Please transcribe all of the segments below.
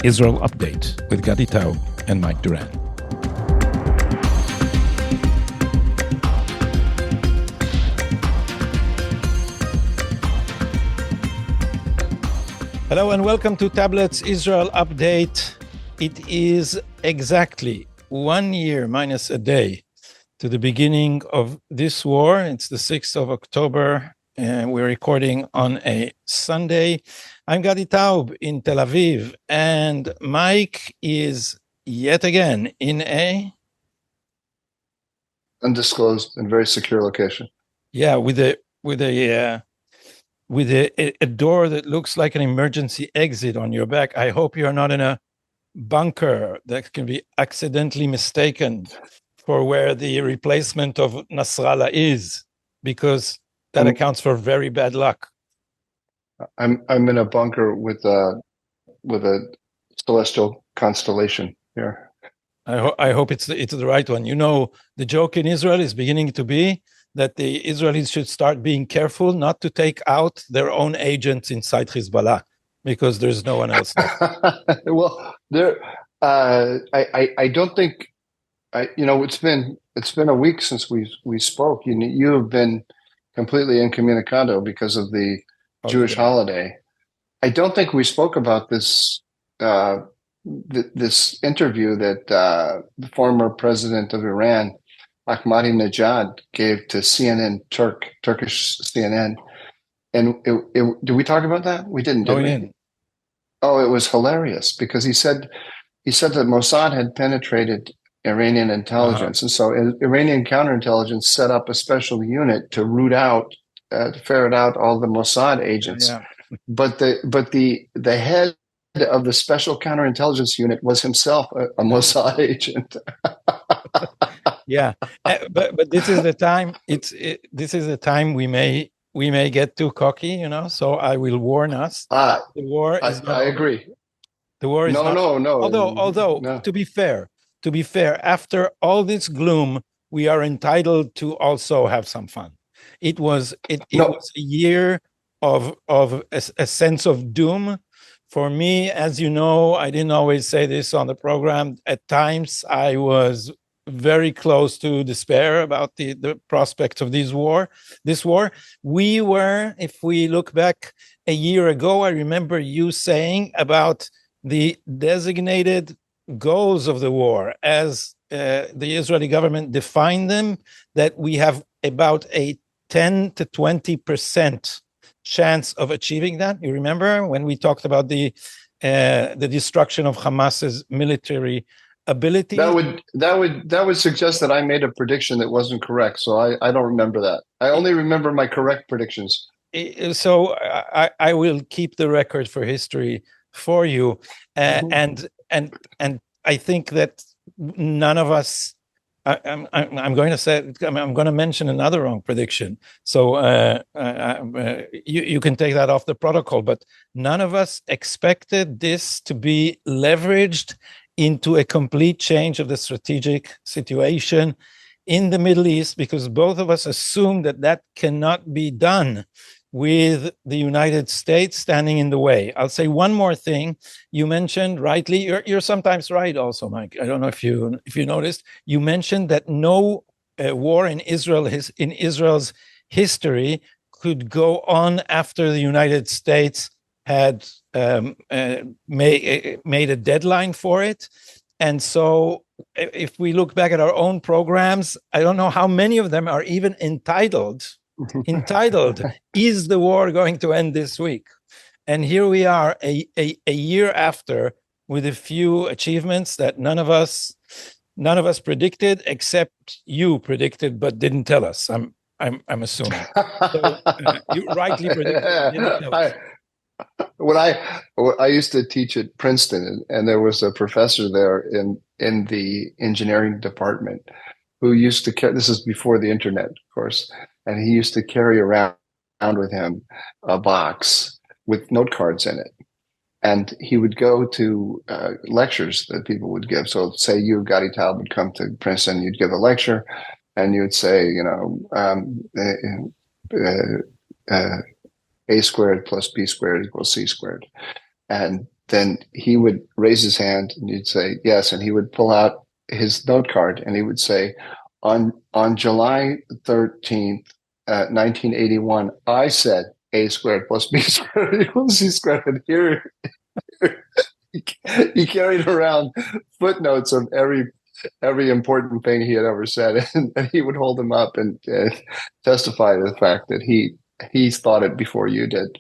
Israel Update with Gadi and Mike Duran. Hello and welcome to Tablet's Israel Update. It is exactly 1 year minus a day to the beginning of this war. It's the 6th of October, and we're recording on a Sunday. I'm Gadi in Tel Aviv, and Mike is yet again in a undisclosed and very secure location. Yeah, with a door that looks like an emergency exit on your back. I hope you're not in a bunker that can be accidentally mistaken for where the replacement of Nasrallah is, because that accounts for very bad luck. I'm in a bunker with a celestial constellation here. I hope it's the right one. You know, the joke in Israel is beginning to be that the Israelis should start being careful not to take out their own agents inside Hezbollah, because there's no one else left. Well, I don't think, it's been a week since we spoke. You have been completely incommunicado because of the Jewish holiday. I don't think we spoke about this this interview that the former president of Iran, Ahmadinejad, gave to CNN, Turkish CNN. And did we talk about that? We didn't, did we? Didn't. Oh, it was hilarious because he said that Mossad had penetrated Iranian intelligence. And so Iranian counterintelligence set up a special unit to root out, to ferret out all the Mossad agents. Yeah. But the head of the special counterintelligence unit was himself a Mossad agent. Yeah, but this is the time. This is the time we may get too cocky, So I will warn us. The war is. I agree. The war is no. Although no. to be fair, after all this gloom, we are entitled to also have some fun. It was a year of a sense of doom. For me, as you know, I didn't always say this on the program. At times, I was very close to despair about the prospects of this war. We were, if we look back a year ago, I remember you saying about the designated goals of the war as the Israeli government defined them, that we have about a 10 to 20% chance of achieving that. You remember when we talked about the destruction of Hamas's military ability? That would suggest that I made a prediction that wasn't correct. So I don't remember that. I only remember my correct predictions. So I will keep the record for history for you, and I think that none of us. I'm going to mention another wrong prediction. So you can take that off the protocol. But none of us expected this to be leveraged into a complete change of the strategic situation in the Middle East, because both of us assumed that cannot be done with the United States standing in the way. I'll say one more thing. You mentioned rightly, you're sometimes right also, Mike. I don't know if you noticed, you mentioned that no war in Israel's history could go on after the United States had made a deadline for it. And so if we look back at our own programs, I don't know how many of them are even entitled, is the war going to end this week? And here we are a year after, with a few achievements that none of us predicted, except you predicted but didn't tell us. I'm assuming. So, you rightly predicted, didn't tell us. When I used to teach at Princeton, and there was a professor there in the engineering department who used to carry, this is before the internet, of course, and he used to carry around with him a box with note cards in it. And he would go to lectures that people would give. So say you, Gadi Taub, would come to Princeton, you'd give a lecture, and you would say, A squared plus B squared equals C squared. And then he would raise his hand and you'd say yes, and he would pull out his note card and he would say, on July 13th, 1981, I said a squared plus b squared equals c squared. And here he carried around footnotes of every important thing he had ever said, and he would hold them up and testify to the fact that he thought it before you did.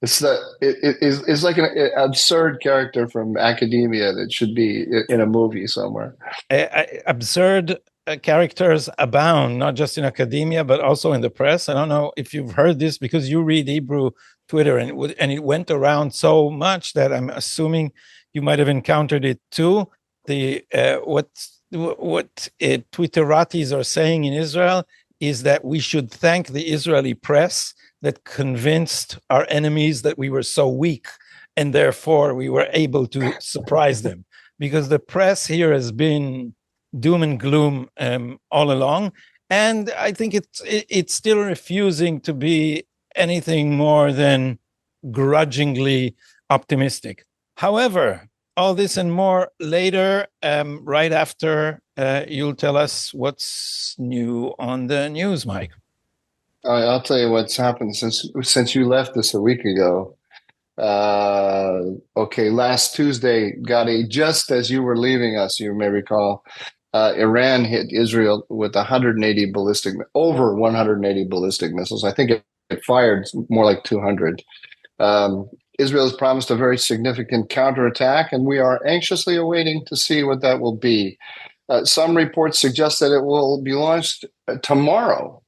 It's like an absurd character from academia that should be in a movie somewhere. Absurd characters abound, not just in academia, but also in the press. I don't know if you've heard this because you read Hebrew Twitter, and it went around so much that I'm assuming you might have encountered it too. The what Twitteratis are saying in Israel is that we should thank the Israeli press that convinced our enemies that we were so weak, and therefore we were able to surprise them, because the press here has been doom and gloom all along, and I think it's still refusing to be anything more than grudgingly optimistic. However, all this and more later, right after you'll tell us what's new on the news, Mike. I'll tell you what's happened since you left us a week ago. Okay, last Tuesday, Gadi, just as you were leaving us, you may recall, Iran hit Israel with over 180 ballistic missiles. I think it fired more like 200. Israel has promised a very significant counterattack, and we are anxiously awaiting to see what that will be. Some reports suggest that it will be launched tomorrow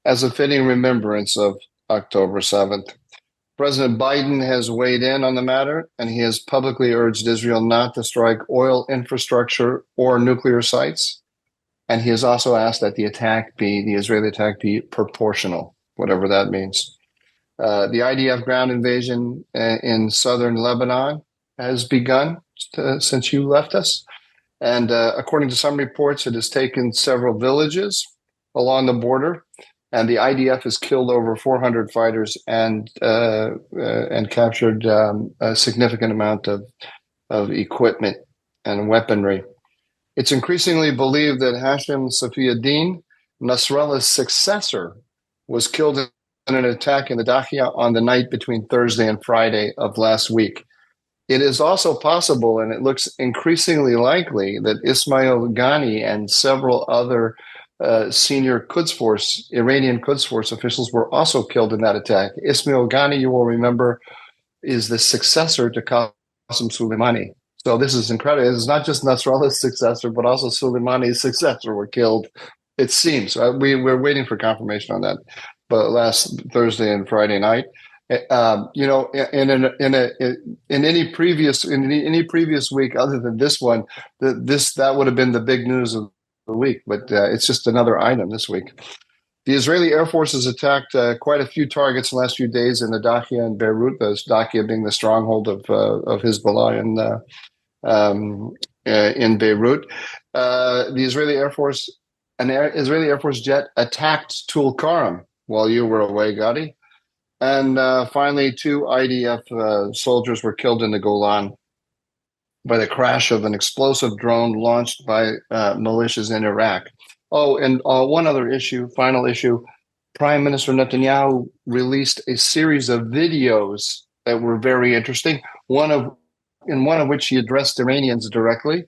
as a fitting remembrance of October 7th. President Biden has weighed in on the matter, and he has publicly urged Israel not to strike oil infrastructure or nuclear sites. And he has also asked that the Israeli attack be proportional, whatever that means. The IDF ground invasion in southern Lebanon has begun since you left us. And according to some reports, it has taken several villages along the border. And the IDF has killed over 400 fighters and captured a significant amount of equipment and weaponry. It's increasingly believed that Hashem Safiuddin, Nasrallah's successor, was killed in an attack in the Dahiya on the night between Thursday and Friday of last week. It is also possible, and it looks increasingly likely, that Ismail Ghani and several other senior Iranian Quds Force officials were also killed in that attack. Ismail Ghani, you will remember, is the successor to Qasem Soleimani. So this is incredible. It's not just Nasrallah's successor, but also Soleimani's successor were killed, it seems. We're waiting for confirmation on that. But last Thursday and Friday night, in any previous week other than this one, that would have been the big news of the week, but it's just another item this week. The Israeli Air Force has attacked quite a few targets in the last few days in the Dahiya and Beirut, the Dahiya being the stronghold of Hezbollah in Beirut. The Israeli Air Force, an Israeli Air Force jet attacked Tulkarm while you were away, Gadi. And finally, 2 IDF soldiers were killed in the Golan by the crash of an explosive drone launched by militias in Iraq. Oh, and one other final issue. Prime Minister Netanyahu released a series of videos that were very interesting. In one of which he addressed Iranians directly,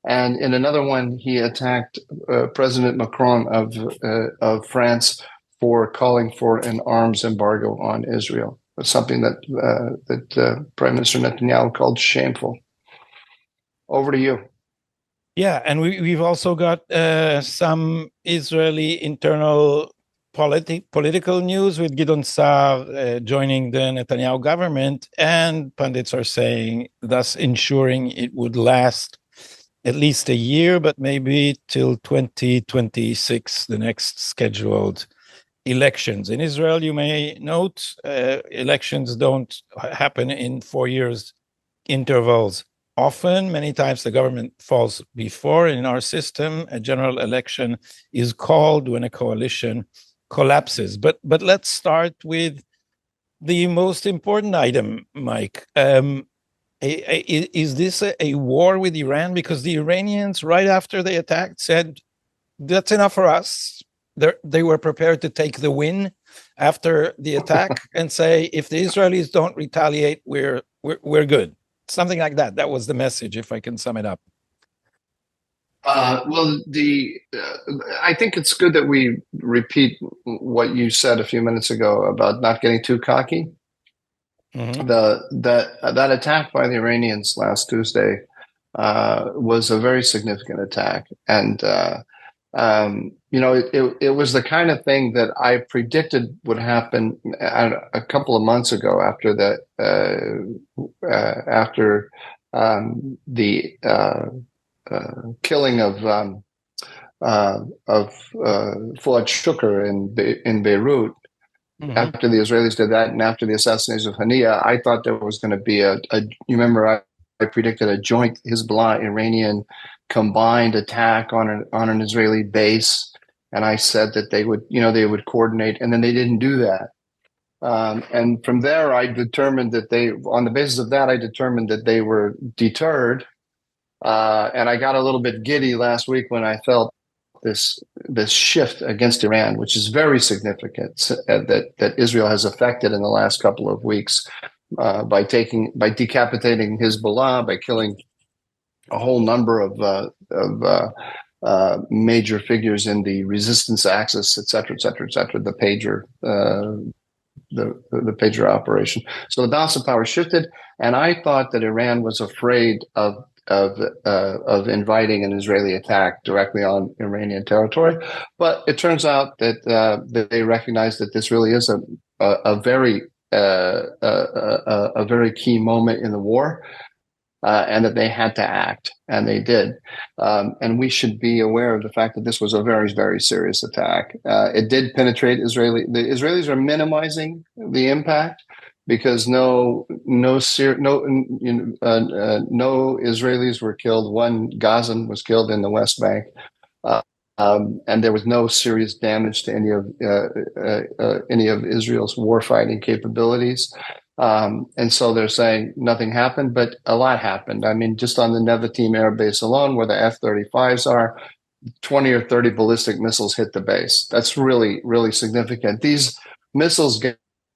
and in another one he attacked President Macron of France for calling for an arms embargo on Israel. It's something that Prime Minister Netanyahu called shameful. Over to you. Yeah, and we've also got some Israeli internal political news with Gideon Sa'ar joining the Netanyahu government, and pundits are saying, thus ensuring it would last at least a year, but maybe till 2026, the next scheduled elections. In Israel, you may note, elections don't happen in 4 years intervals. Often, many times, the government falls before. In our system, a general election is called when a coalition collapses. But let's start with the most important item, Mike. Is this a war with Iran? Because the Iranians, right after they attacked, said, that's enough for us. They were prepared to take the win after the attack and say, if the Israelis don't retaliate, we're good. Something like that. That was the message, if I can sum it up. Well, I think it's good that we repeat what you said a few minutes ago about not getting too cocky. Mm-hmm. That attack by the Iranians last Tuesday was a very significant attack, and it was the kind of thing that I predicted would happen a couple of months ago after the killing of Fuad Shukr in Beirut. Mm-hmm. After the Israelis did that, and after the assassination of Hania, I thought there was going to be you remember I predicted a joint Hezbollah Iranian combined attack on an Israeli base, and I said that they would coordinate, and then they didn't do that. And from there, I determined that on the basis of that, I determined that they were deterred. And I got a little bit giddy last week when I felt this shift against Iran, which is very significant, that Israel has affected in the last couple of weeks by decapitating Hezbollah, by killing a whole number of major figures in the resistance axis, et cetera, the pager. The pager operation. So the balance of power shifted, and I thought that Iran was afraid of inviting an Israeli attack directly on Iranian territory, but it turns out that they recognize that this really is a very key moment in the war, and that they had to act, and they did. And we should be aware of the fact that this was a very, very serious attack. It did penetrate Israeli. The Israelis are minimizing the impact because no Israelis were killed. One Gazan was killed in the West Bank. And there was no serious damage to any of Israel's warfighting capabilities. And so they're saying nothing happened, but a lot happened. I mean, just on the Nevatim Air Base alone, where the F-35s are, 20 or 30 ballistic missiles hit the base. That's really, really significant. These missiles,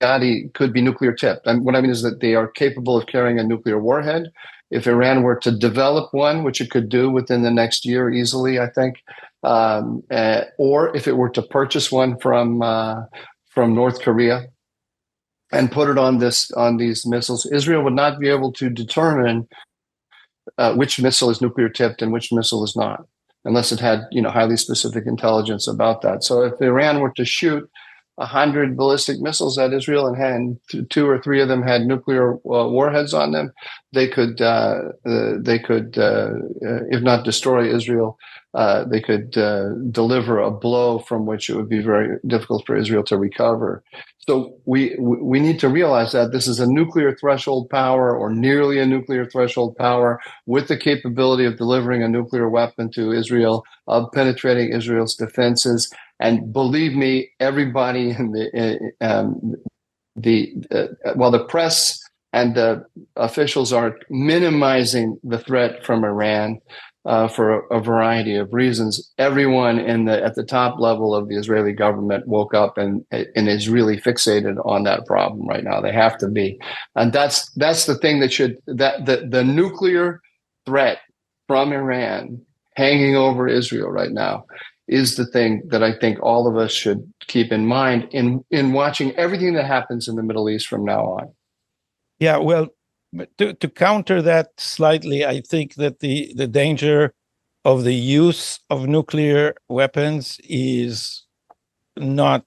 Gadi, could be nuclear tipped. And what I mean is that they are capable of carrying a nuclear warhead. If Iran were to develop one, which it could do within the next year easily, I think, or if it were to purchase one from North Korea and put it on these missiles, Israel would not be able to determine which missile is nuclear tipped and which missile is not, unless it had highly specific intelligence about that. So if Iran were to shoot 100 ballistic missiles at Israel and 2 or 3 of them had nuclear warheads on them, they could, if not destroy Israel, they could deliver a blow from which it would be very difficult for Israel to recover. So we need to realize that this is a nuclear threshold power, or nearly a nuclear threshold power, with the capability of delivering a nuclear weapon to Israel, of penetrating Israel's defenses. And believe me, everybody in while the press and the officials are minimizing the threat from Iran for a variety of reasons, everyone at the top level of the Israeli government woke up and is really fixated on that problem right now. They have to be, and that's the thing the nuclear threat from Iran hanging over Israel right now is the thing that I think all of us should keep in mind in watching everything that happens in the Middle East from now on. Yeah, well, to counter that slightly, I think that the danger of the use of nuclear weapons is not,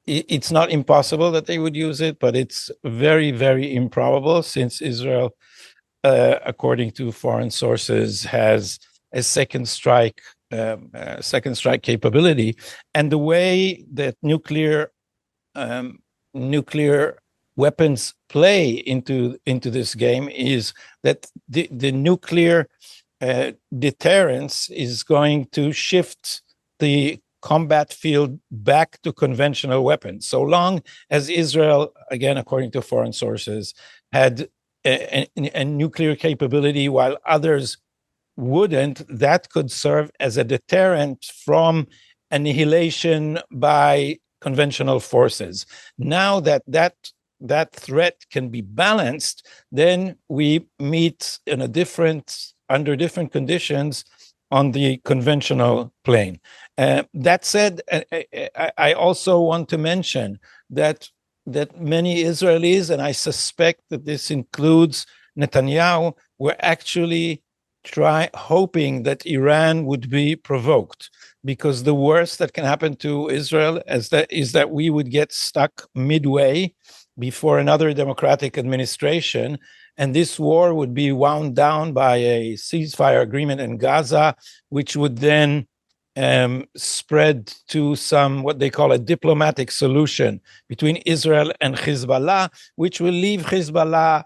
it's not impossible that they would use it, but it's very, very improbable, since Israel, according to foreign sources, has a second strike capability, and the way that nuclear weapons play into this game is that the nuclear deterrence is going to shift the combat field back to conventional weapons. So long as Israel, again according to foreign sources, had a nuclear capability while others wouldn't, that could serve as a deterrent from annihilation by conventional forces. Now that threat can be balanced, then we meet under different conditions on the conventional plane. That said, I also want to mention that many Israelis, and I suspect that this includes Netanyahu, were actually hoping that Iran would be provoked, because the worst that can happen to Israel is that we would get stuck midway before another democratic administration, and this war would be wound down by a ceasefire agreement in Gaza, which would then spread to what they call a diplomatic solution between Israel and Hezbollah, which will leave Hezbollah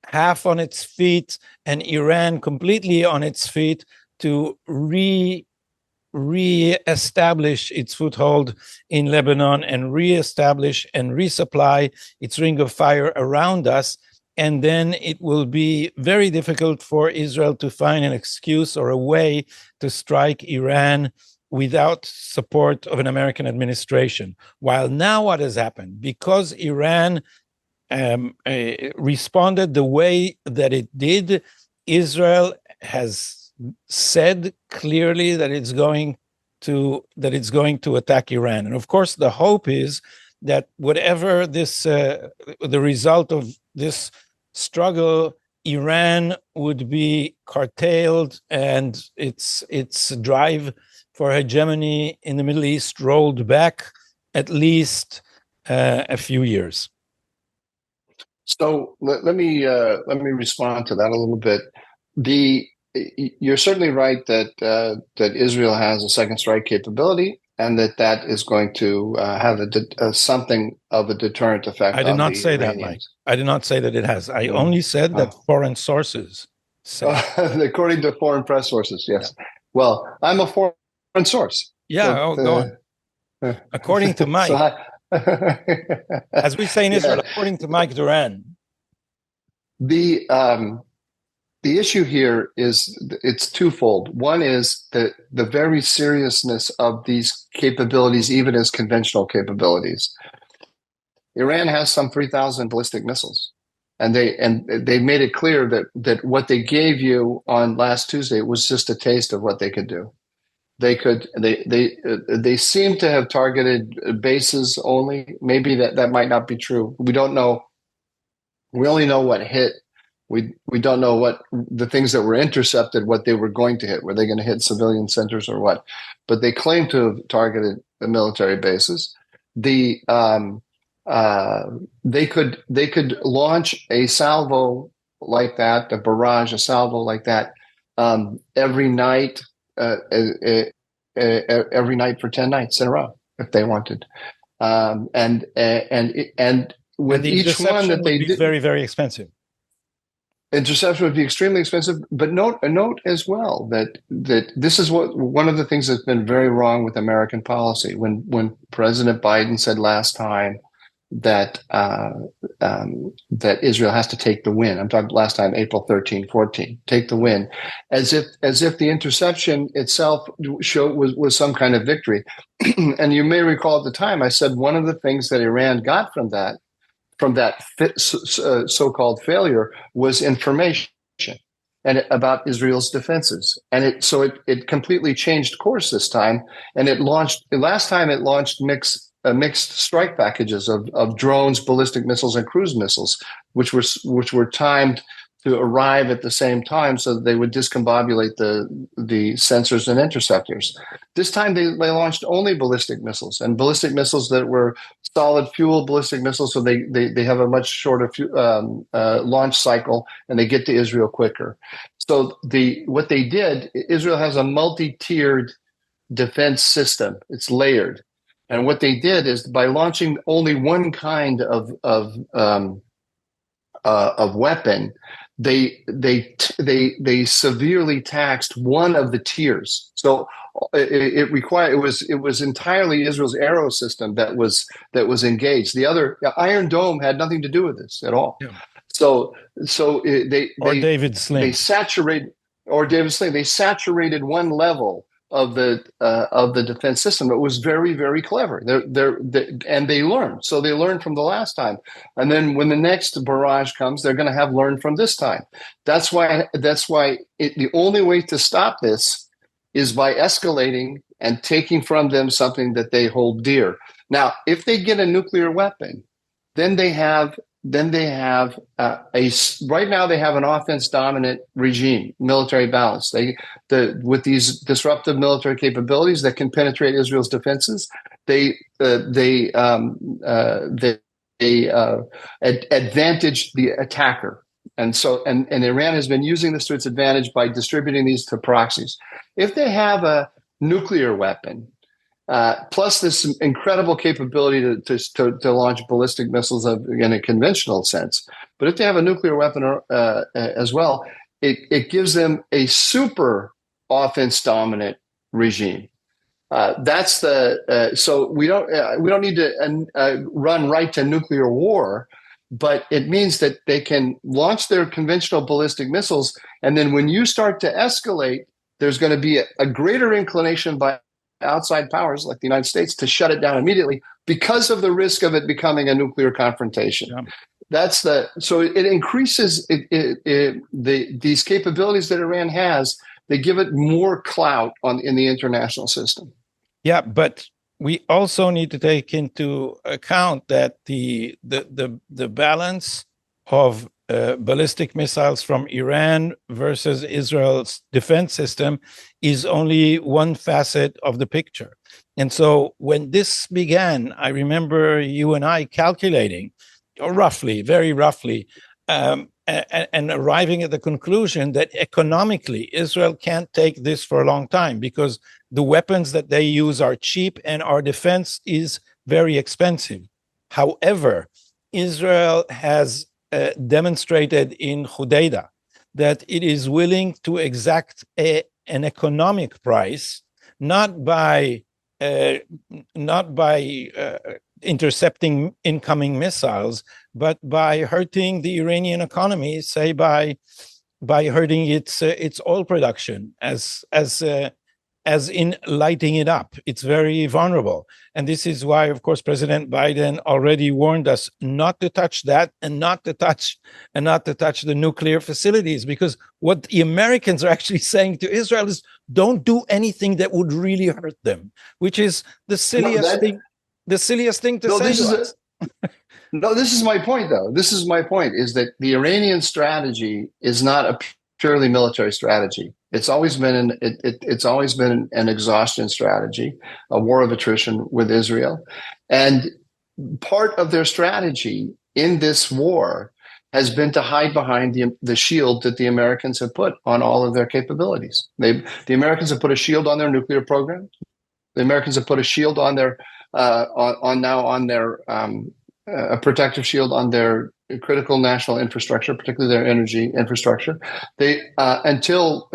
half on its feet and Iran completely on its feet to re-establish its foothold in Lebanon and re-establish and resupply its ring of fire around us. And then it will be very difficult for Israel to find an excuse or a way to strike Iran without support of an American administration. While now what has happened, because Iran responded the way that it did, Israel has said clearly that it's going to attack Iran. And of course, the hope is that whatever the result of this struggle, Iran would be curtailed and its drive for hegemony in the Middle East rolled back at least a few years. So let me respond to that a little bit. You're certainly right that Israel has a second strike capability, and that is going to have something of a deterrent effect. I did not say that, Mike. I did not say that it has. I only said that foreign sources say. According to foreign press sources, yes. Yeah. Well, I'm a foreign source. Yeah, go on. According to Mike. As we say in Israel, according to Mike Duran. The issue here is it's twofold. One is the very seriousness of these capabilities, even as conventional capabilities. Iran has some 3,000 ballistic missiles, and they made it clear that what they gave you on last Tuesday was just a taste of what they could do. They seem to have targeted bases only. Maybe that might not be true. We don't know. We only know what hit. We don't know what the things that were intercepted, what they were going to hit. Were they going to hit civilian centers or what? But they claim to have targeted the military bases. They could launch a salvo like that, a barrage, a salvo like that, every night. Every night for 10 nights in a row, if they wanted, and with each one that they did, very, very expensive. Interception would be extremely expensive. But note as well that this is one of the things that's been very wrong with American policy. When President Biden said last time that Israel has to take the win. I'm talking last time, April 13, 14, take the win, as if the interception itself was some kind of victory. And you may recall at the time I said one of the things that Iran got from that so-called failure was information and about Israel's defenses, and it completely changed course this time. And last time it launched mixed strike packages of drones, ballistic missiles, and cruise missiles, which were timed to arrive at the same time so that they would discombobulate the sensors and interceptors. This time they launched only ballistic missiles, and ballistic missiles that were solid fuel ballistic missiles, so they have a much shorter launch cycle, and they get to Israel quicker. So what they did, Israel has a multi-tiered defense system. It's layered. And what they did is by launching only one kind of weapon, they severely taxed one of the tiers. So it was entirely Israel's Arrow system that was engaged. The other Iron Dome had nothing to do with this at all. Yeah. So David they Sling. saturate, or David Sling, they saturated one level of the defense system. It was very, very clever. And they learned. So they learned from the last time, and then when the next barrage comes, they're going to have learned from this time. That's why the only way to stop this is by escalating and taking from them something that they hold dear. Now, if they get a nuclear weapon, then they have right now they have an offense dominant regime, military balance. With these disruptive military capabilities that can penetrate Israel's defenses, they advantage the attacker. And Iran has been using this to its advantage by distributing these to proxies. If they have a nuclear weapon, plus this incredible capability to launch ballistic missiles in a conventional sense. But if they have a nuclear weapon as well, it gives them a super offense dominant regime. So we don't need to run right to nuclear war, but it means that they can launch their conventional ballistic missiles, and then when you start to escalate, there's going to be a greater inclination by outside powers like the United States to shut it down immediately because of the risk of it becoming a nuclear confrontation. Yeah. So it increases these capabilities that Iran has. They give it more clout in the international system. Yeah, but we also need to take into account that the balance of ballistic missiles from Iran versus Israel's defense system is only one facet of the picture. And so when this began, I remember you and I calculating roughly, very roughly, and arriving at the conclusion that economically, Israel can't take this for a long time because the weapons that they use are cheap and our defense is very expensive. However, Israel has demonstrated in Hodeidah that it is willing to exact an economic price, not by intercepting incoming missiles, but by hurting the Iranian economy, say by hurting its oil production, as in lighting it up. It's very vulnerable. And this is why, of course, President Biden already warned us not to touch that and not to touch the nuclear facilities, because what the Americans are actually saying to Israel is don't do anything that would really hurt them, which is the silliest thing to say to us. No, this is my point, though. This is my point, is that the Iranian strategy is not a purely military strategy. It's always been an exhaustion strategy, a war of attrition with Israel. And part of their strategy in this war has been to hide behind the shield that the Americans have put on all of their capabilities. The Americans have put a shield on their nuclear program. The Americans have put a shield on their a protective shield on their critical national infrastructure, particularly their energy infrastructure. They until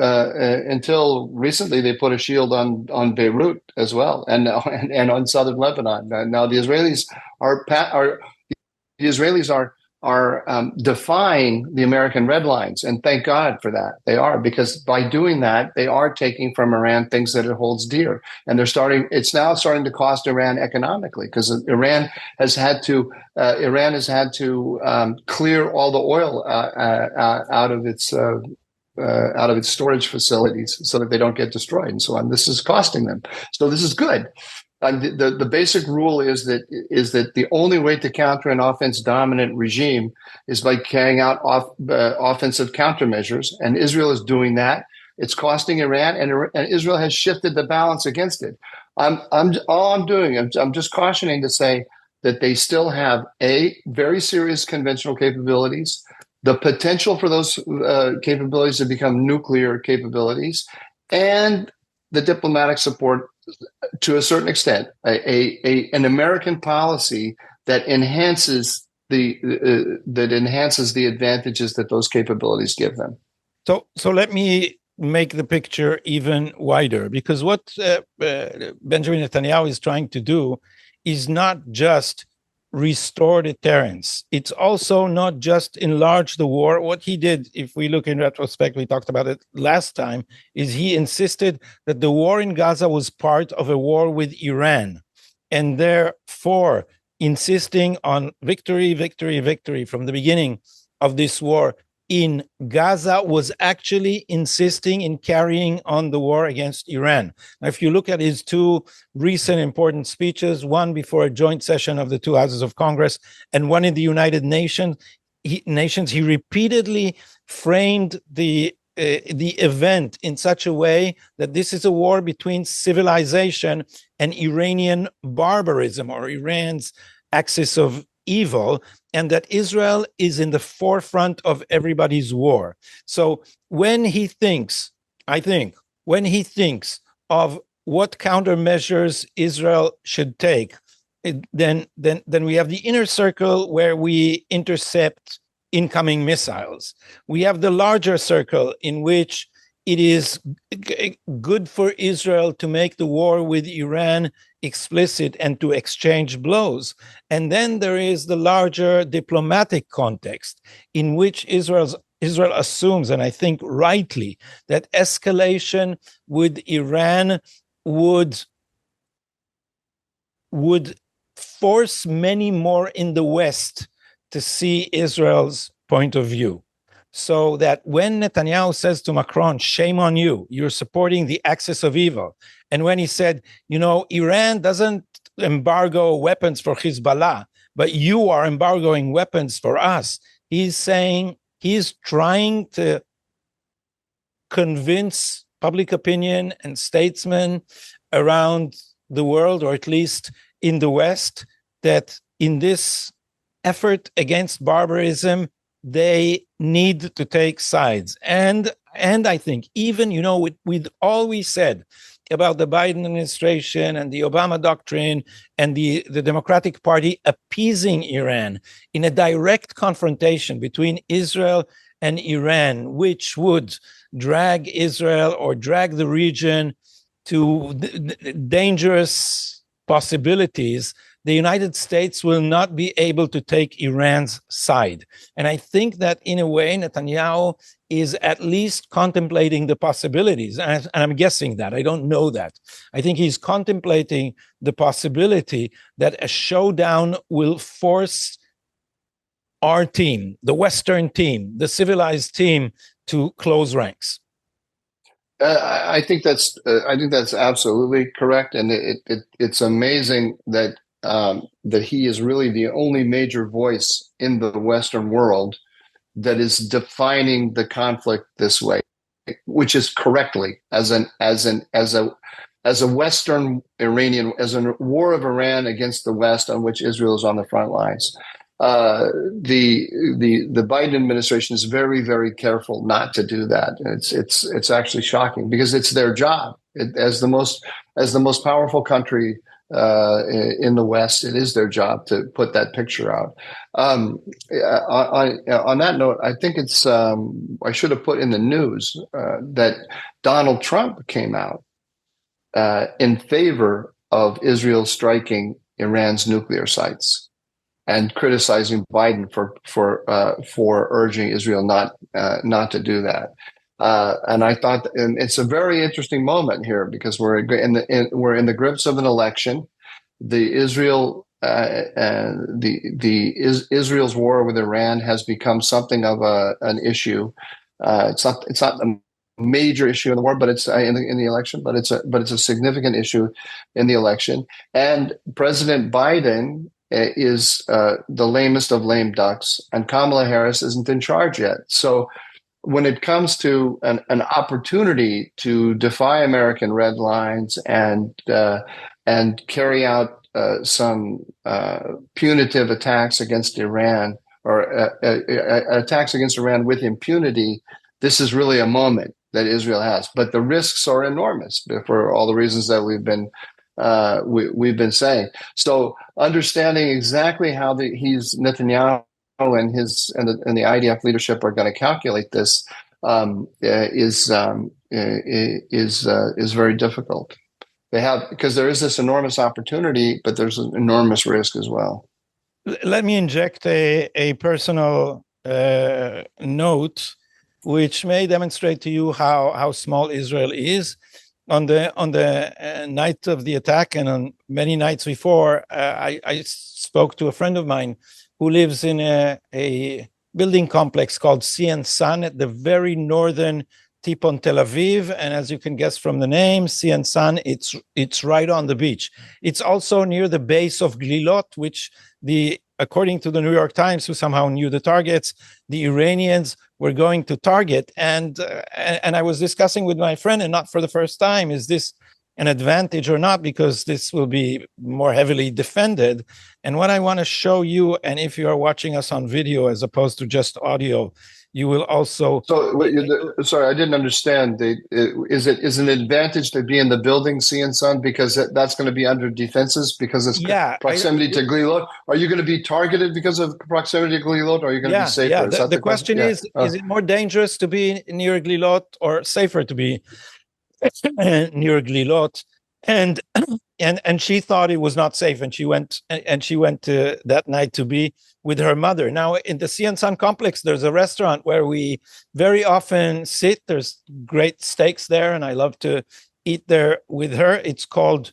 recently they put a shield on Beirut as well, and on southern Lebanon. Now the Israelis are defying the American red lines, and thank God for that. They are, because by doing that, they are taking from Iran things that it holds dear, and it's now starting to cost Iran economically, because Iran has had to clear all the oil out of its storage facilities so that they don't get destroyed and so on. This is costing them. So this is good. And the basic rule is that the only way to counter an offense dominant regime is by carrying out offensive countermeasures, and Israel is doing that. It's costing Iran, and Israel has shifted the balance against it. I'm just cautioning to say that they still have very serious conventional capabilities, the potential for those capabilities to become nuclear capabilities, and the diplomatic support to a certain extent, an American policy that enhances the advantages that those capabilities give them. So let me make the picture even wider, because what Benjamin Netanyahu is trying to do is not just restore deterrence. It's also not just enlarge the war. What he did, if we look in retrospect, we talked about it last time, is he insisted that the war in Gaza was part of a war with Iran, and therefore insisting on victory, victory, victory from the beginning of this war in Gaza was actually insisting in carrying on the war against Iran. Now, if you look at his two recent important speeches, one before a joint session of the two houses of Congress and one in the United Nations, he repeatedly framed the event in such a way that this is a war between civilization and Iranian barbarism, or Iran's axis of evil, and that Israel is in the forefront of everybody's war. So when he thinks, when he thinks of what countermeasures Israel should take, then we have the inner circle where we intercept incoming missiles. We have the larger circle in which it is good for Israel to make the war with Iran explicit and to exchange blows. And then there is the larger diplomatic context in which Israel assumes, and I think rightly, that escalation with Iran would force many more in the West to see Israel's point of view. So that when Netanyahu says to Macron, shame on you, you're supporting the axis of evil. And when he said, Iran doesn't embargo weapons for Hezbollah, but you are embargoing weapons for us, he's trying to convince public opinion and statesmen around the world, or at least in the West, that in this effort against barbarism, they need to take sides. And I think even, with all we said about the Biden administration and the Obama doctrine and the Democratic Party appeasing Iran in a direct confrontation between Israel and Iran, which would drag Israel or drag the region to dangerous possibilities, the United States will not be able to take Iran's side. And I think that in a way, Netanyahu is at least contemplating the possibilities. And I'm guessing that. I don't know that. I think he's contemplating the possibility that a showdown will force our team, the Western team, the civilized team, to close ranks. I think that's absolutely correct, and it's amazing that that he is really the only major voice in the Western world that is defining the conflict this way, which is correctly as a Western Iranian, as a war of Iran against the West, on which Israel is on the front lines. The Biden administration is very, very careful not to do that. It's actually shocking because it's their job. As the most powerful country in the West, it is their job to put that picture out. On that note, I think it's I should have put in the news that Donald Trump came out in favor of Israel striking Iran's nuclear sites, and criticizing Biden for urging Israel not to do that. And I thought, and it's a very interesting moment here because we're in the grips of an election. Israel's war with Iran has become something of an issue. It's not a major issue in the war, but it's in the election. But it's a significant issue in the election. And President Biden is the lamest of lame ducks, and Kamala Harris isn't in charge yet. So when it comes to an opportunity to defy American red lines and carry out some punitive attacks against Iran, or attacks against Iran with impunity, this is really a moment that Israel has. But the risks are enormous for all the reasons that we've been saying. So understanding exactly how Netanyahu and the IDF leadership are going to calculate this is very difficult. Because there is this enormous opportunity, but there's an enormous risk as well. let me inject a personal note, which may demonstrate to you how small Israel is. On the night of the attack and on many nights before, I spoke to a friend of mine who lives in a building complex called Sea and Sun at the very northern tip on Tel Aviv. And as you can guess from the name, Sea and Sun, it's right on the beach. It's also near the base of Glilot, which according to the New York Times, who somehow knew the targets, the Iranians were going to target. And I was discussing with my friend, and not for the first time, is this an advantage or not? Because this will be more heavily defended. And what I want to show you, and if you are watching us on video as opposed to just audio, you will also. So, sorry, I didn't understand. Is it an advantage to be in the building, Sea and Sun, because that's going to be under defenses because it's proximity to Glilot? Are you going to be targeted because of proximity to Glilot, or are you going to be safer? Yeah. The question is it more dangerous to be near Glilot or safer to be near Glilot? And she thought it was not safe, and she went that night to be with her mother. Now, in the Sea and Sun complex, there's a restaurant where we very often sit. There's great steaks there, and I love to eat there with her. It's called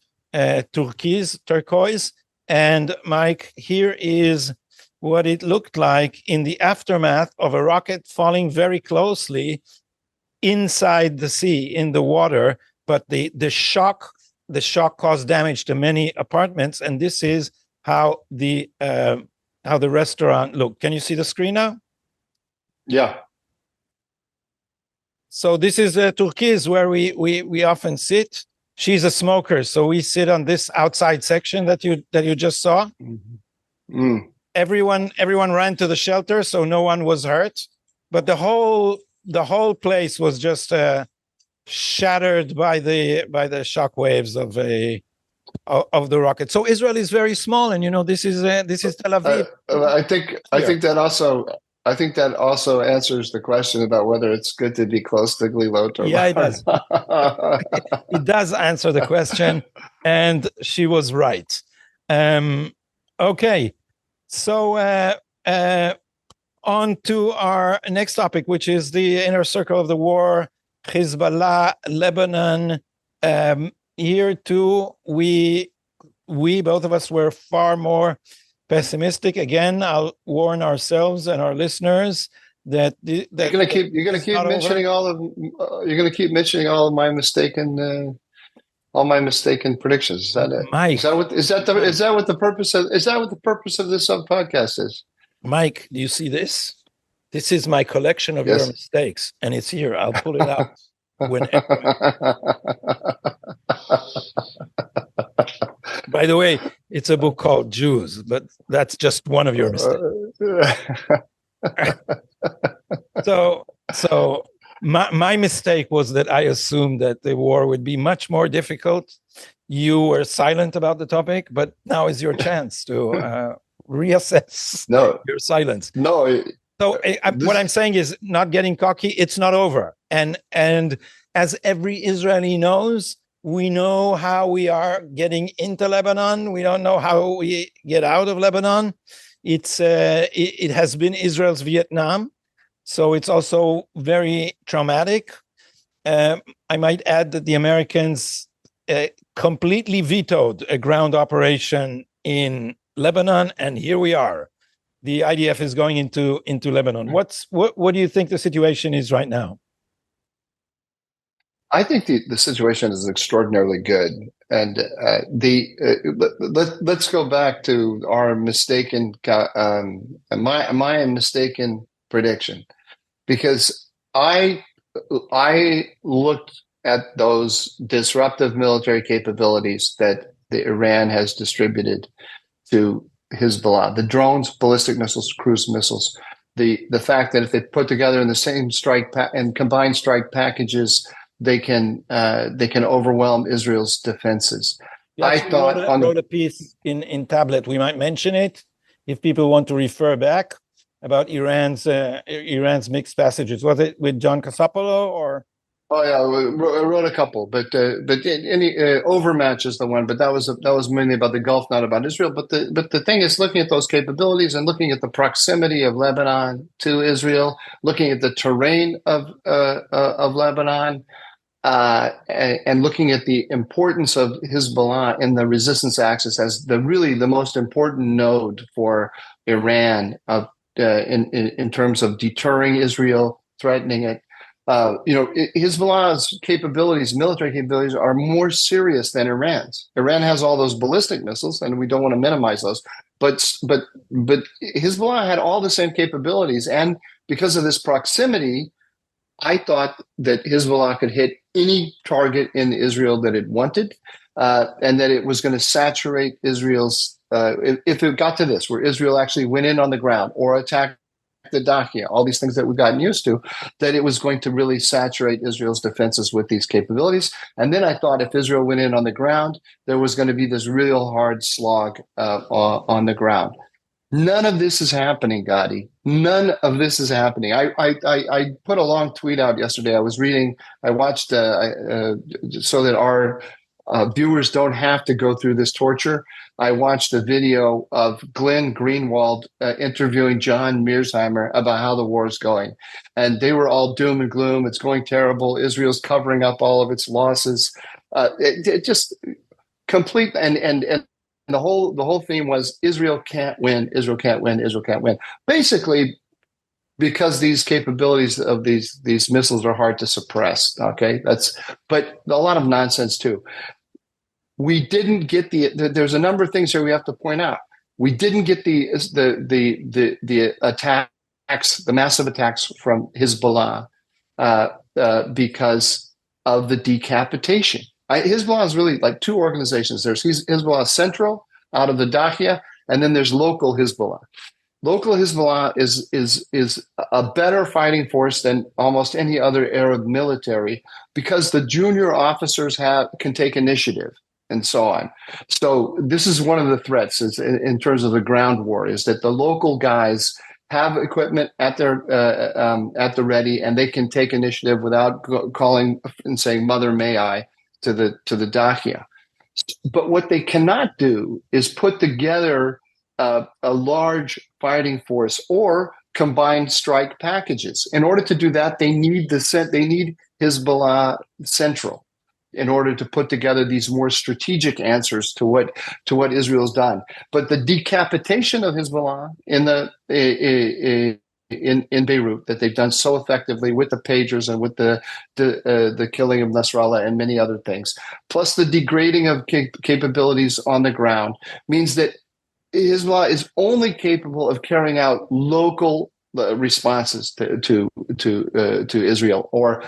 Turquoise. And Mike, here is what it looked like in the aftermath of a rocket falling very closely inside the sea, in the water. But the shock caused damage to many apartments, and this is how the restaurant looked. Can you see the screen now? Yeah. So this is Turquoise, where we often sit. She's a smoker, so we sit on this outside section that you just saw. Mm-hmm. Mm. Everyone ran to the shelter, so no one was hurt, but the whole place was just shattered by the shock waves of the rocket. So Israel is very small, and this is Tel Aviv. I think that also answers the question about whether it's good to be close to Glilot or it does. It does answer the question, and she was right. Okay, so on to our next topic, which is the inner circle of the war. Hezbollah, Lebanon. Here too, we both of us were far more pessimistic. Again, I'll warn ourselves and our listeners that you're going to keep mentioning all of my mistaken predictions. Is that it? Mike, is that what the purpose of this podcast is? Mike, do you see this? This is my collection of your mistakes, and it's here. I'll pull it out whenever. By the way, it's a book called Jews, but that's just one of your mistakes. So my mistake was that I assumed that the war would be much more difficult. You were silent about the topic, but now is your chance to reassess your silence. No. So what I'm saying is, not getting cocky, it's not over. And as every Israeli knows, we know how we are getting into Lebanon. We don't know how we get out of Lebanon. It has been Israel's Vietnam, so it's also very traumatic. I might add that the Americans completely vetoed a ground operation in Lebanon, and here we are. The IDF is going into Lebanon. What do you think the situation is right now? I think the situation is extraordinarily good, and let's go back to our mistaken my mistaken prediction, because I looked at those disruptive military capabilities that Iran has distributed to Hezbollah, the drones, ballistic missiles, cruise missiles, the fact that if they put together in the same and combined strike packages, they can overwhelm Israel's defenses. I wrote a piece in Tablet. We might mention it if people want to refer back about Iran's mixed passages. Was it with John Casapolo or? Oh yeah, I wrote a couple, but any Overmatch is the one. But that was mainly about the Gulf, not about Israel. But the thing is, looking at those capabilities and looking at the proximity of Lebanon to Israel, looking at the terrain of Lebanon, and looking at the importance of Hezbollah in the resistance axis as the most important node for Iran in terms of deterring Israel, threatening it. Hezbollah's capabilities, military capabilities, are more serious than Iran's. Iran has all those ballistic missiles, and we don't want to minimize those. But Hezbollah had all the same capabilities, and because of this proximity, I thought that Hezbollah could hit any target in Israel that it wanted, and that it was going to saturate Israel's. If it got to this, where Israel actually went in on the ground or attacked the Dakhia, all these things that we've gotten used to, that it was going to really saturate Israel's defenses with these capabilities. And then I thought if Israel went in on the ground, there was going to be this real hard slog on the ground. None of this is happening, Gadi. None of this is happening. I put a long tweet out yesterday. I watched so that our viewers don't have to go through this torture. I watched a video of Glenn Greenwald interviewing John Mearsheimer about how the war is going. And they were all doom and gloom. It's going terrible. Israel's covering up all of its losses. It just complete and the whole theme was Israel can't win, Israel can't win, Israel can't win. Basically, because these capabilities of these missiles are hard to suppress. Okay, but a lot of nonsense too. We didn't get there's a number of things here we have to point out. We didn't get the attacks, the massive attacks from Hezbollah because of the decapitation. Hezbollah is really like two organizations. There's Hezbollah Central out of the Dakhia, and then there's local Hezbollah. Local Hezbollah is a better fighting force than almost any other Arab military because the junior officers can take initiative and so on. So this is one of the threats in terms of the ground war, is that the local guys have equipment at the ready, and they can take initiative without calling and saying "Mother, may I" to the Dakhia. But what they cannot do is put together a large fighting force or combined strike packages. In order to do that, they need Hezbollah Central in order to put together these more strategic answers to what Israel's done. But the decapitation of Hezbollah in Beirut that they've done so effectively with the pagers and with the killing of Nasrallah and many other things, plus the degrading of capabilities on the ground, means that Hezbollah is only capable of carrying out local responses to Israel or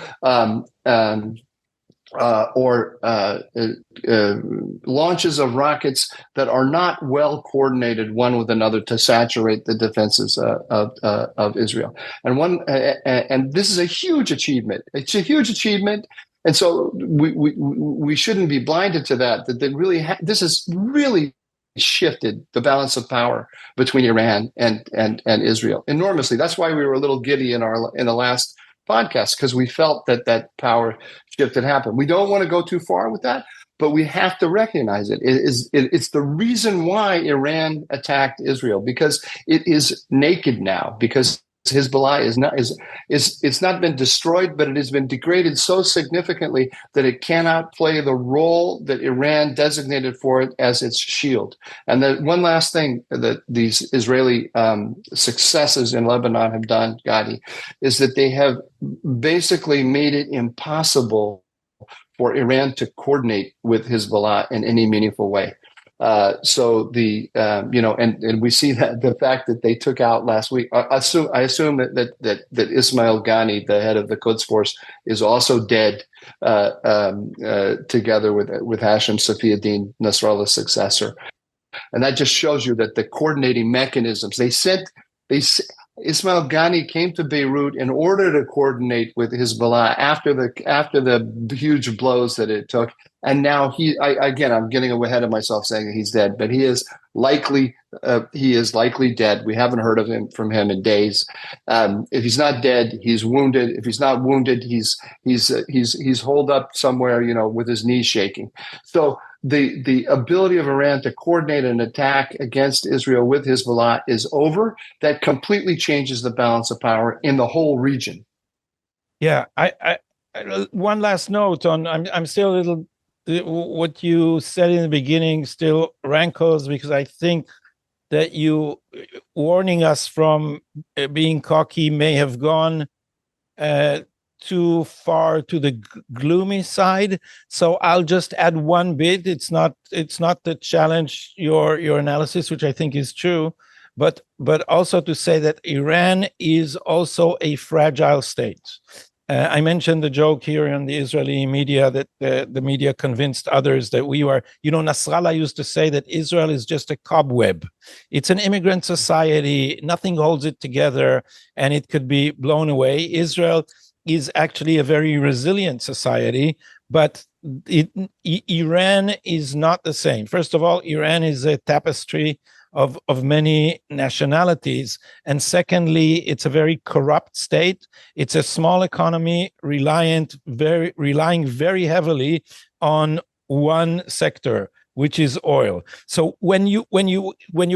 launches of rockets that are not well coordinated one with another to saturate the defenses of Israel. And this is a huge achievement. It's a huge achievement. And so we shouldn't be blinded to that this has really shifted the balance of power between Iran and Israel enormously. That's why we were a little giddy in the last podcast, because we felt that power shift had happened. We don't want to go too far with that, but we have to recognize it. It's the reason why Iran attacked Israel, because it is naked now, because Hezbollah it's not been destroyed, but it has been degraded so significantly that it cannot play the role that Iran designated for it as its shield. And the one last thing that these Israeli successes in Lebanon have done, Gadi, is that they have basically made it impossible for Iran to coordinate with Hezbollah in any meaningful way. And we see that the fact that they took out last week. I assume that Ismail Ghani, the head of the Quds Force, is also dead, together with Hashem Safiuddin, Nasrallah's successor, and that just shows you that the coordinating mechanisms Ismail Ghani came to Beirut in order to coordinate with Hezbollah after the huge blows that it took. And now again, I'm getting ahead of myself saying that he's dead, but likely he is likely dead. We haven't heard from him in days. If he's not dead, he's wounded. If he's not wounded, he's holed up somewhere, with his knees shaking. So the ability of Iran to coordinate an attack against Israel with Hezbollah is over. That completely changes the balance of power in the whole region. Yeah, I one last note on. I'm still a little. What you said in the beginning still rankles, because I think that you warning us from being cocky may have gone too far to the gloomy side. So I'll just add one bit. It's not to challenge your analysis, which I think is true, but also to say that Iran is also a fragile state. I mentioned the joke here in the Israeli media that the media convinced others that we were, Nasrallah used to say that Israel is just a cobweb. It's an immigrant society. Nothing holds it together and it could be blown away. Israel is actually a very resilient society, but Iran is not the same. First of all, Iran is a tapestry of many nationalities. And secondly, it's a very corrupt state. It's a small economy relying very heavily on one sector, which is oil. So when you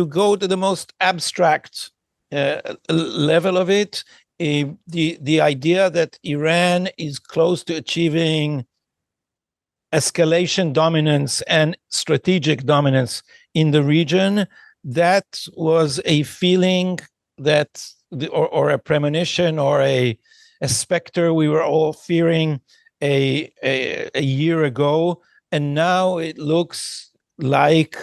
go to the most abstract level of it, the idea that Iran is close to achieving escalation dominance and strategic dominance in the region, that was a feeling that, or a premonition, or a specter we were all fearing a year ago, and now it looks like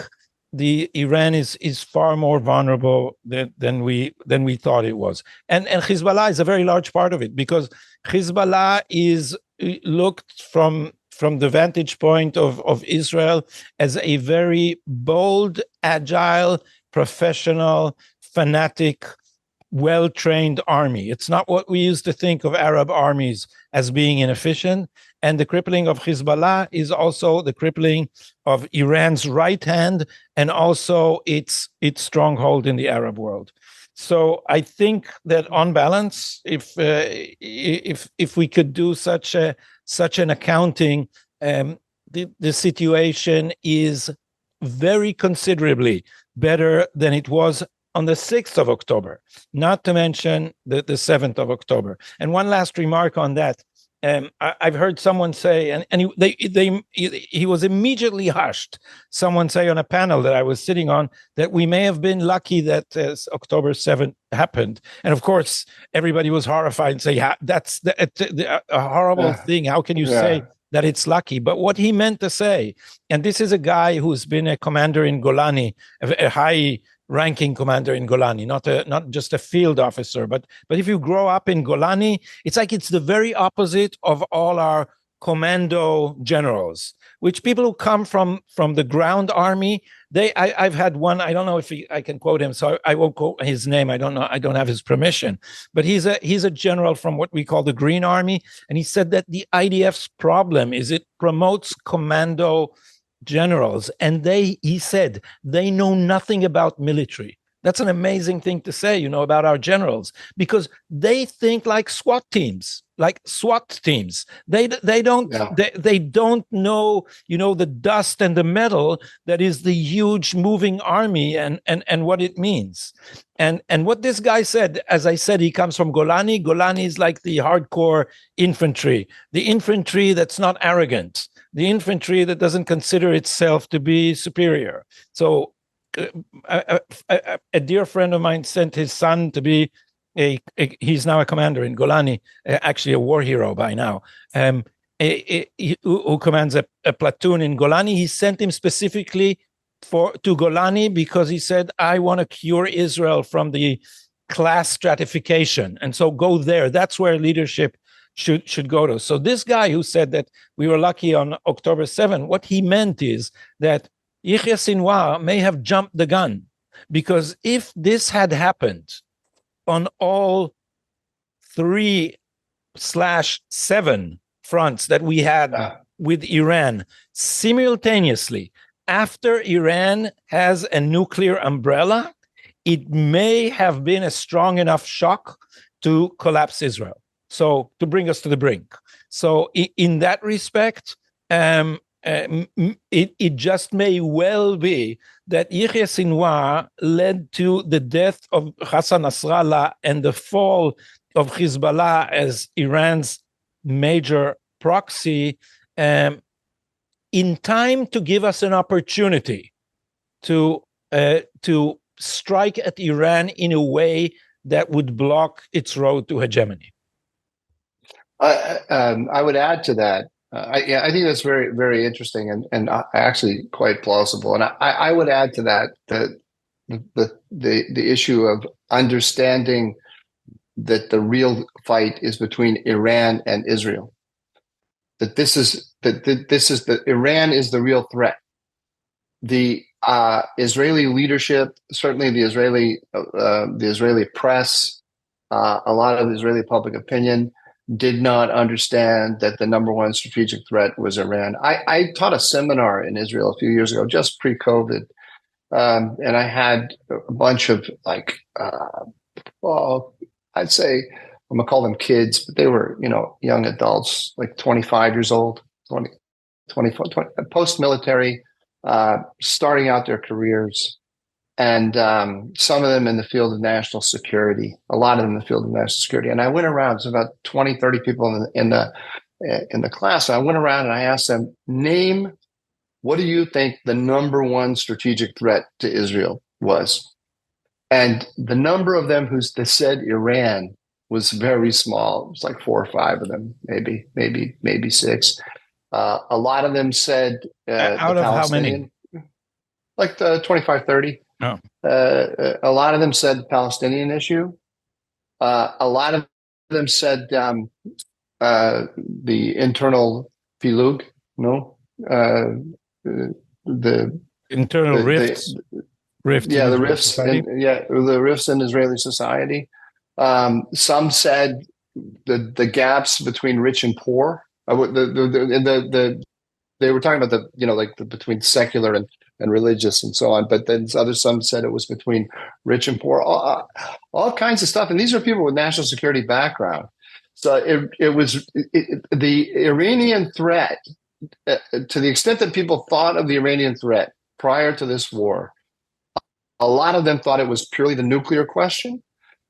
the Iran is far more vulnerable than we thought it was, and Hezbollah is a very large part of it, because Hezbollah is looked from the vantage point of Israel as a very bold, agile, professional, fanatic, well-trained army. It's not what we used to think of Arab armies as being inefficient. And the crippling of Hezbollah is also the crippling of Iran's right hand and also its stronghold in the Arab world. So I think that on balance, if we could do such an accounting, the situation is very considerably better than it was on the 6th of October, not to mention the 7th of October. And one last remark on that. I've heard someone say, and he was immediately hushed. Someone say on a panel that I was sitting on that we may have been lucky that October 7th happened. And of course, everybody was horrified and say, that's a horrible thing. How can you say that it's lucky? But what he meant to say, and this is a guy who's been a commander in Golani, a high-ranking commander in Golani, not just a field officer, but if you grow up in Golani, it's like it's the very opposite of all our commando generals, which people who come from the ground army. I've had one. I don't know if I can quote him, so I won't quote his name. I don't know. I don't have his permission. But he's a general from what we call the Green Army, and he said that the IDF's problem is it promotes commando generals, and he said they know nothing about military. That's an amazing thing to say, about our generals, because they think like SWAT teams. They don't they don't know, the dust and the metal that is the huge moving army and what it means. And what this guy said, as I said, he comes from Golani. Golani is like the hardcore infantry, the infantry that's not arrogant, the infantry that doesn't consider itself to be superior. So a dear friend of mine sent his son to be he's now a commander in Golani, actually a war hero by now, who commands a platoon in Golani. He sent him specifically to Golani because he said, I want to cure Israel from the class stratification. And so go there. That's where leadership should go to. So this guy who said that we were lucky on October 7th, what he meant is that Yahya Sinwar may have jumped the gun, because if this had happened on all 3/7 fronts that we had with Iran simultaneously. After Iran has a nuclear umbrella, it may have been a strong enough shock to collapse Israel. So to bring us to the brink. So in that respect, it just may well be that Yahya Sinwar led to the death of Hassan Nasrallah and the fall of Hezbollah as Iran's major proxy, in time to give us an opportunity to strike at Iran in a way that would block its road to hegemony. I would add to that. I think that's very, very interesting and actually quite plausible. And I would add to that the issue of understanding that the real fight is between Iran and Israel. That Iran is the real threat. The Israeli leadership, certainly the Israeli press, a lot of Israeli public opinion did not understand that the number one strategic threat was Iran. I taught a seminar in Israel a few years ago, just pre-COVID, and I had a bunch of I'd say I'm gonna call them kids, but they were young adults, like 25 years old, 24, post-military, starting out their careers. And some of them in the field of national security, a lot of them in the field of national security. And I went around, it's about 20, 30 people in the class. I went around and I asked them, name, what do you think the number one strategic threat to Israel was? And the number of them who said Iran was very small. It was like 4 or 5 of them, maybe 6. A lot of them said out of how many? Like 25, 30. Oh. A lot of them said the Palestinian issue. A lot of them said the internal philug, the internal rifts. Yeah, the rifts. The rifts in Israeli society. Some said the gaps between rich and poor. They were talking about between secular and religious and so on. But then some said it was between rich and poor, all kinds of stuff. And these are people with national security background. So it was the Iranian threat, to the extent that people thought of the Iranian threat prior to this war, a lot of them thought it was purely the nuclear question.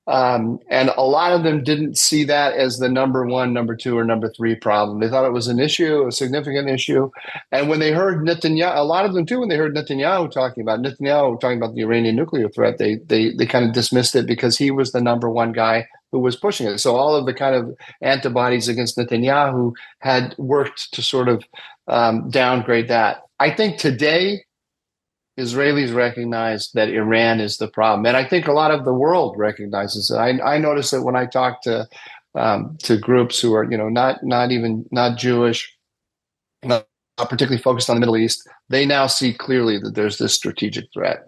And a lot of them didn't see that as the number 1, number 2, or number 3 problem. They thought it was an issue, a significant issue. And when they heard Netanyahu, a lot of them too, when they heard Netanyahu talking about the Iranian nuclear threat, they kind of dismissed it because he was the number 1 guy who was pushing it. So all of the kind of antibodies against Netanyahu had worked to sort of downgrade that. I think today, Israelis recognize that Iran is the problem, and I think a lot of the world recognizes it. I notice it when I talk to groups who are not Jewish, not particularly focused on the Middle East. They now see clearly that there's this strategic threat.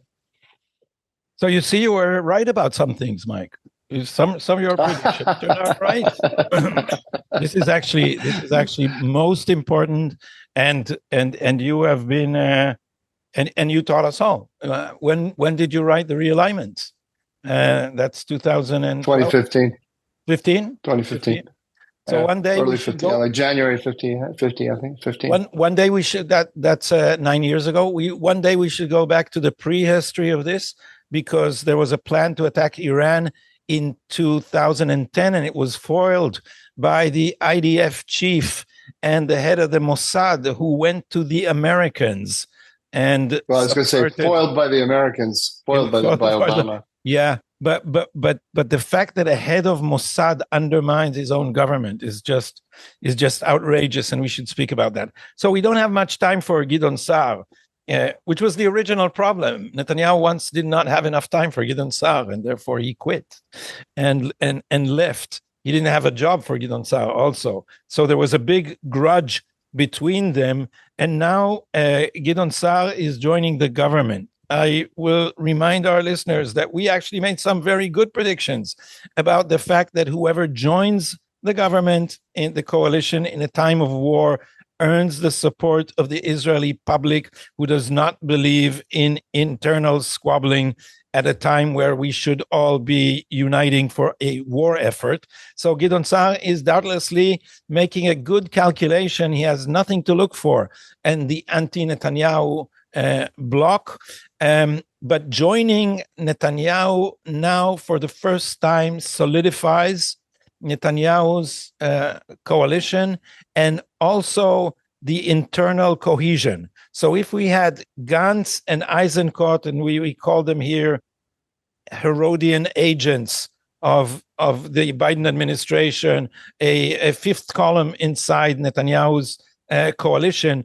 So you see, you were right about some things, Mike. Some of your predictions turned out right. This is actually most important, and you have been. And you taught us all. When did you write the Realignments? That's 2015. 2015. So one day early 15, like January 50, I think 15. One day we should that's 9 years ago. One day we should go back to the prehistory of this, because there was a plan to attack Iran in 2010, and it was foiled by the IDF chief and the head of the Mossad, who went to the Americans. And I was going to say foiled by the Americans, foiled by Obama. Yeah, but the fact that a head of Mossad undermines his own government is just outrageous, and we should speak about that. So we don't have much time for Gideon Sa'ar, which was the original problem. Netanyahu once did not have enough time for Gideon Sa'ar, and therefore he quit and left. He didn't have a job for Gideon Sa'ar also. So there was a big grudge between them, and now Gideon Sa'ar is joining the government. I will remind our listeners that we actually made some very good predictions about the fact that whoever joins the government in the coalition in a time of war earns the support of the Israeli public, who does not believe in internal squabbling at a time where we should all be uniting for a war effort. So Gideon Sa'ar is doubtlessly making a good calculation. He has nothing to look for, and the anti-Netanyahu bloc. But joining Netanyahu now for the first time solidifies Netanyahu's coalition and also the internal cohesion. So if we had Gantz and Eisenkot, and we call them here Herodian agents of the Biden administration, a fifth column inside Netanyahu's coalition,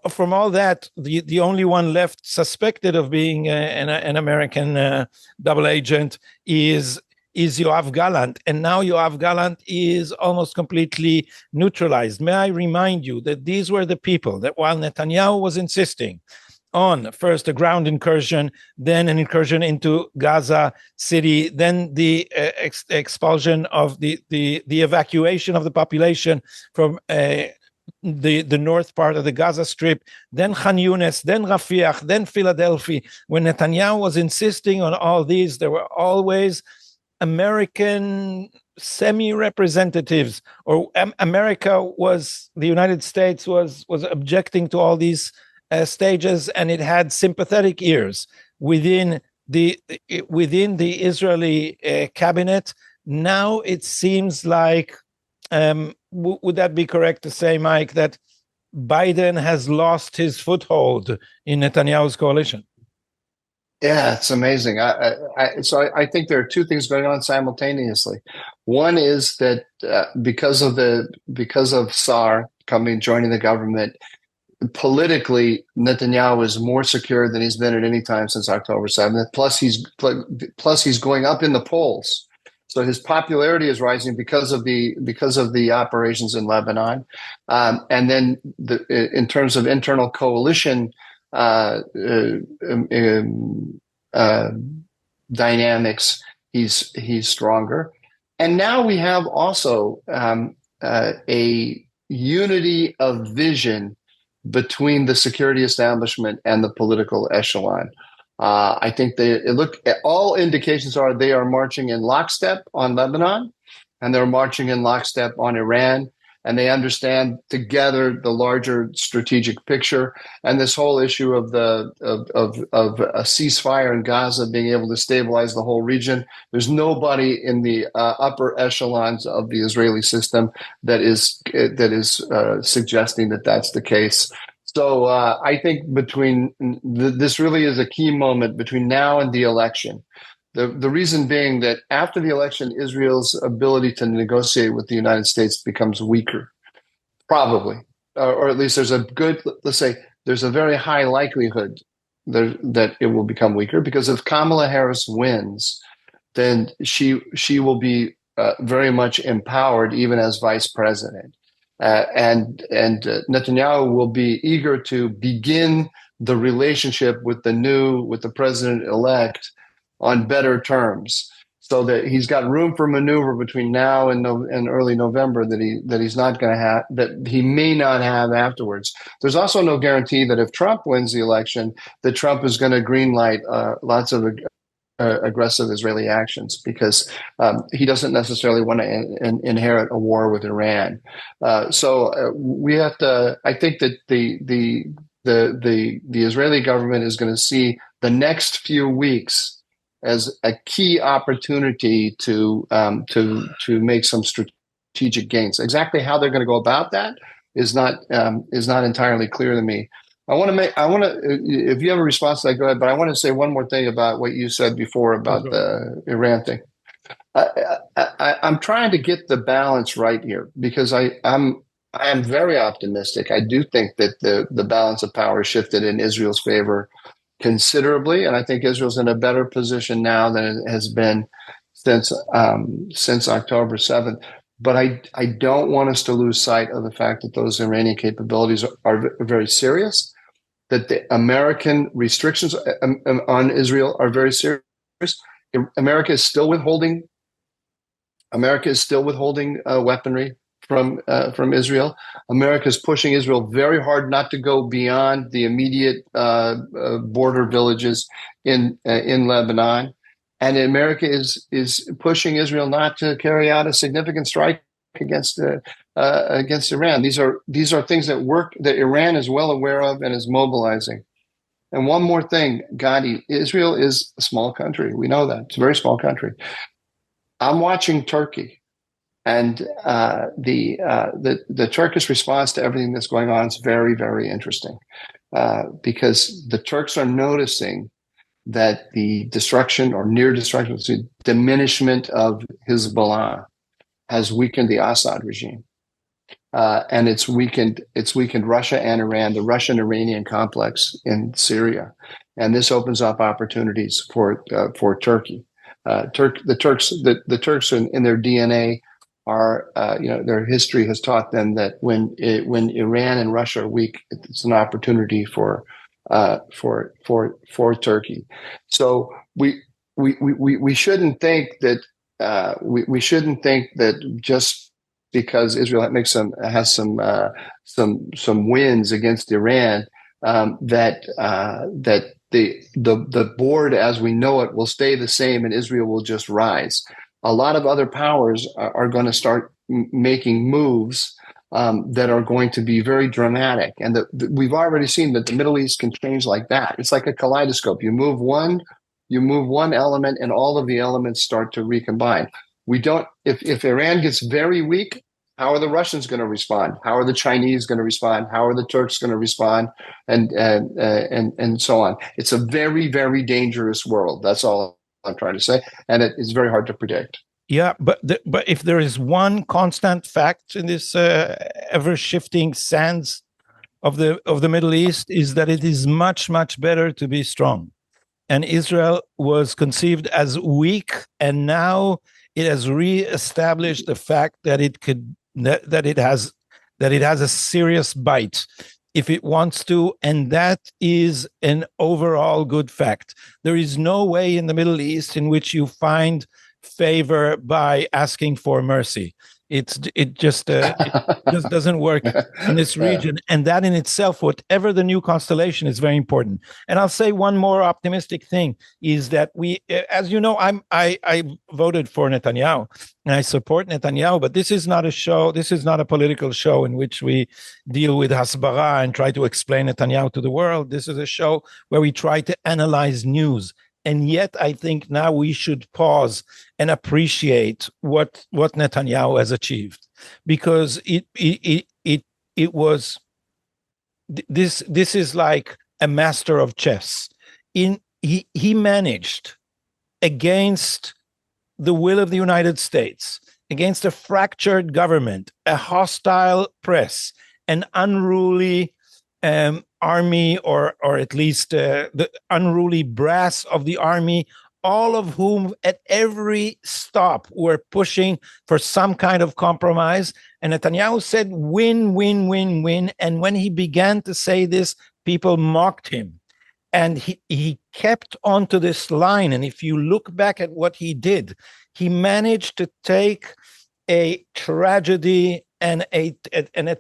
from all that, the only one left suspected of being an American double agent is Yoav Gallant. And now Yoav Gallant is almost completely neutralized. May I remind you that these were the people that, while Netanyahu was insisting on first a ground incursion, then an incursion into Gaza City, then the expulsion of the evacuation of the population from the north part of the Gaza Strip, then Khan Yunis, then Rafiah, then Philadelphia. When Netanyahu was insisting on all these, there were always American semi-representatives, or the United States was objecting to all these stages, and it had sympathetic ears within the Israeli cabinet. Now it seems like, would that be correct to say, Mike, that Biden has lost his foothold in Netanyahu's coalition? Yeah, it's amazing. I think there are two things going on simultaneously. One is that because of Sa'ar joining the government, politically, Netanyahu is more secure than he's been at any time since October 7th. Plus, he's going up in the polls, so his popularity is rising because of the operations in Lebanon, and then in terms of internal coalition dynamics, he's stronger. And now we have also a unity of vision between the security establishment and the political echelon. I think all indications are they are marching in lockstep on Lebanon, and they're marching in lockstep on Iran. And they understand together the larger strategic picture, and this whole issue of a ceasefire in Gaza being able to stabilize the whole region. There's nobody in the upper echelons of the Israeli system that is suggesting that that's the case. So I think this really is a key moment between now and the election. The reason being that after the election, Israel's ability to negotiate with the United States becomes weaker, probably, or at least there's a very high likelihood that it will become weaker, because if Kamala Harris wins, then she will be very much empowered even as vice president, and Netanyahu will be eager to begin the relationship with the president-elect on better terms, so that he's got room for maneuver between now and early November that he's not going to have, that he may not have afterwards. There's also no guarantee that if Trump wins the election, that Trump is going to greenlight lots of aggressive Israeli actions, because he doesn't necessarily want to inherit a war with Iran. So we have to. I think that the Israeli government is going to see the next few weeks as a key opportunity to make some strategic gains. Exactly how they're going to go about that is not entirely clear to me. If you have a response to that, go ahead. But I want to say one more thing about what you said before about the Iran thing. I'm trying to get the balance right here, because I am very optimistic. I do think that the balance of power shifted in Israel's favor considerably, and I think Israel's in a better position now than it has been since October 7th. But I don't want us to lose sight of the fact that those Iranian capabilities are very serious, that the American restrictions on Israel are very serious. America is still withholding weaponry from Israel. America is pushing Israel very hard not to go beyond the immediate border villages in Lebanon, and America is pushing Israel not to carry out a significant strike against Iran. These are things that Iran is well aware of and is mobilizing. And one more thing, Gadi, Israel is a small country. We know that. It's a very small country. I'm watching Turkey, and the Turkish response to everything that's going on is very, very interesting, because the Turks are noticing that the destruction or near destruction, diminishment of Hezbollah has weakened the Assad regime. And it's weakened Russia and Iran, the Russian-Iranian complex in Syria, and this opens up opportunities for Turkey. The Turks in their DNA are, their history has taught them that when Iran and Russia are weak, it's an opportunity for Turkey. So we shouldn't think that we shouldn't think that just because Israel has some wins against Iran, that the board as we know it will stay the same and Israel will just rise. A lot of other powers are going to start making moves that are going to be very dramatic, and we've already seen that the Middle East can change like that. It's like a kaleidoscope. You move one element, and all of the elements start to recombine. If Iran gets very weak, how are the Russians going to respond? How are the Chinese going to respond? How are the Turks going to respond? And so on. It's a very, very dangerous world. That's all I'm trying to say, and it is very hard to predict. Yeah, but if there is one constant fact in this ever-shifting sands of the Middle East, is that it is much, much better to be strong. And Israel was conceived as weak, and now it has re-established the fact that it has a serious bite if it wants to, and that is an overall good fact. There is no way in the Middle East in which you find favor by asking for mercy. It just doesn't work in this region, and that in itself, whatever the new constellation, is very important. And I'll say one more optimistic thing is that we, as you know, I voted for Netanyahu and I support Netanyahu, but this is not a show. This is not a political show in which we deal with hasbara and try to explain Netanyahu to the world. This is a show where we try to analyze news. And yet, I think now we should pause and appreciate what Netanyahu has achieved, because it was this is like a master of chess. He managed, against the will of the United States, against a fractured government, a hostile press, an unruly army, or at least the unruly brass of the army, all of whom at every stop were pushing for some kind of compromise. And Netanyahu said, win, win, win, win. And when he began to say this, people mocked him. And he kept on to this line. And if you look back at what he did, he managed to take a tragedy and a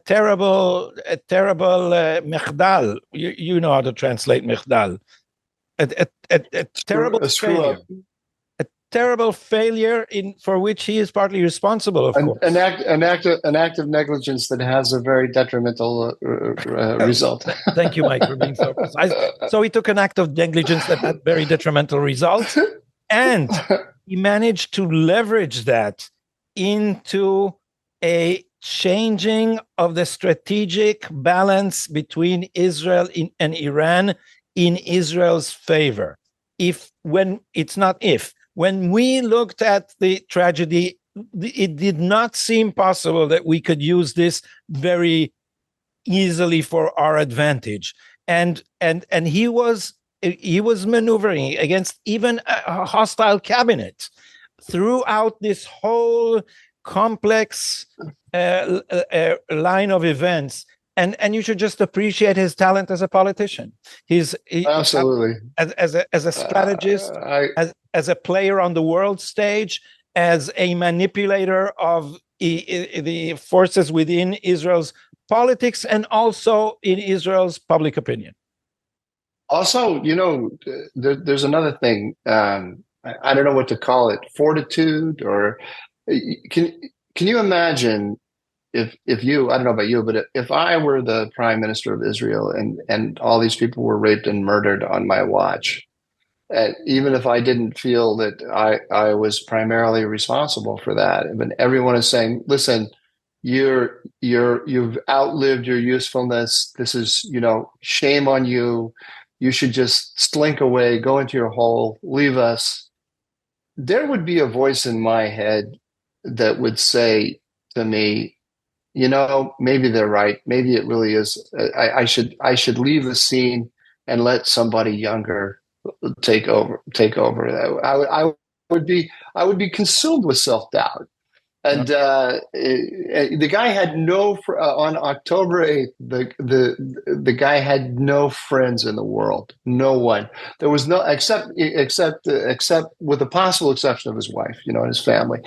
terrible mechdal. You know how to translate mechdal. A terrible failure. A terrible failure for which he is partly responsible, of course. An act of negligence that has a very detrimental result. Thank you, Mike, for being so precise. So he took an act of negligence that had very detrimental results, and he managed to leverage that into a changing of the strategic balance between Israel and Iran in Israel's favor. When we looked at the tragedy, it did not seem possible that we could use this very easily for our advantage. And he was maneuvering against even a hostile cabinet throughout this whole complex line of events. and you should just appreciate his talent as a politician. Absolutely as a strategist, as a player on the world stage, as a manipulator of the forces within Israel's politics and also in Israel's public opinion. Also, there's another thing. I don't know what to call it, fortitude, or can you imagine if you, I don't know about you, but if I were the prime minister of Israel and all these people were raped and murdered on my watch, even if I didn't feel that I was primarily responsible for that, but everyone is saying, listen, you've outlived your usefulness. This is, shame on you. You should just slink away, go into your hole, leave us. There would be a voice in my head that would say to me, maybe they're right. Maybe it really is. I should leave the scene and let somebody younger take over. I would be consumed with self-doubt. And the guy had on October 8th, the guy had no friends in the world. No one. There was no, except with the possible exception of his wife, and his family.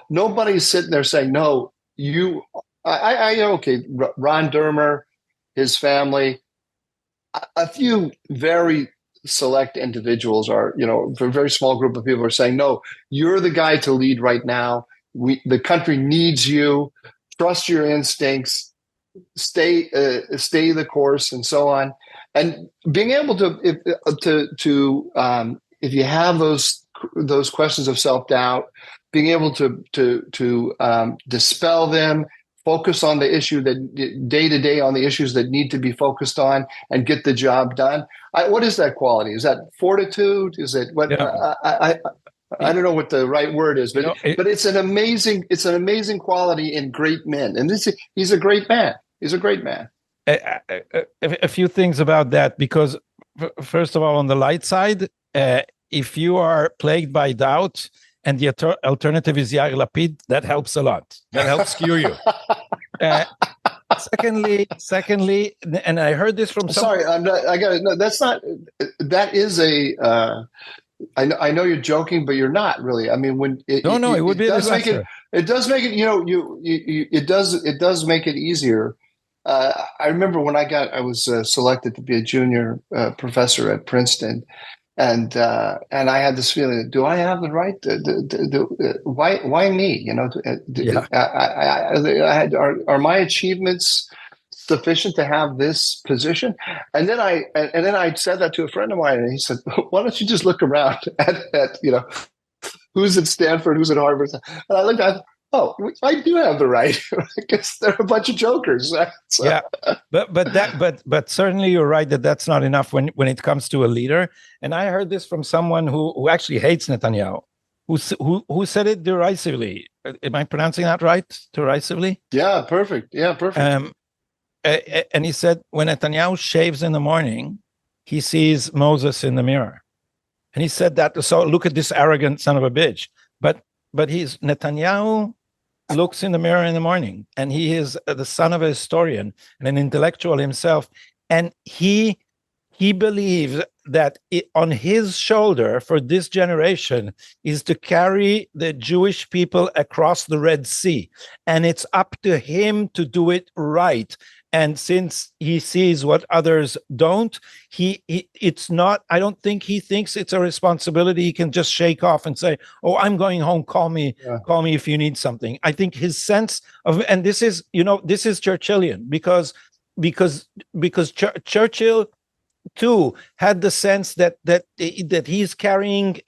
Nobody's sitting there saying, no, okay, Ron Dermer, his family, a few very select individuals are, a very small group of people are saying, no, you're the guy to lead right now. The country needs you. Trust your instincts. Stay the course, and so on. And being able to, if you have those questions of self-doubt, being able to dispel them, focus on the issue that day to day on the issues that need to be focused on, and get the job done. What is that quality? Is that fortitude? Is it what? Yeah. I don't know what the right word is, but it's an amazing quality in great men, and he's a great man. He's a great man. A few things about that, because first of all, on the light side, if you are plagued by doubt and the alternative is Yair Lapid, that helps a lot. That helps cure you. Secondly, and I heard this from. Sorry, I'm not. I got it. No, that's not. That is a. I know you're joking, but you're not really. I mean, when it would be a disaster. It does make it. It does make it easier. I remember when I was selected to be a junior professor at Princeton, and I had this feeling: do I have the right? Why me? Are my achievements sufficient to have this position? And then I said that to a friend of mine, and he said, "Why don't you just look around at who's at Stanford, who's at Harvard?" And I looked at, oh, I do have the right. I guess they're a bunch of jokers. So. Yeah, but certainly you're right that that's not enough when it comes to a leader. And I heard this from someone who actually hates Netanyahu, who said it derisively. Am I pronouncing that right? Derisively? Yeah, perfect. Yeah, perfect. And he said, when Netanyahu shaves in the morning, he sees Moses in the mirror. And he said that, so look at this arrogant son of a bitch. But Netanyahu looks in the mirror in the morning, and he is the son of a historian and an intellectual himself. And he believes that on his shoulder for this generation is to carry the Jewish people across the Red Sea. And it's up to him to do it right. And since he sees what others don't, it's not, I don't think he thinks it's a responsibility he can just shake off and say, oh, I'm going home, call me if you need something. I think his sense of, and this is Churchillian, because Churchill too had the sense that he's carrying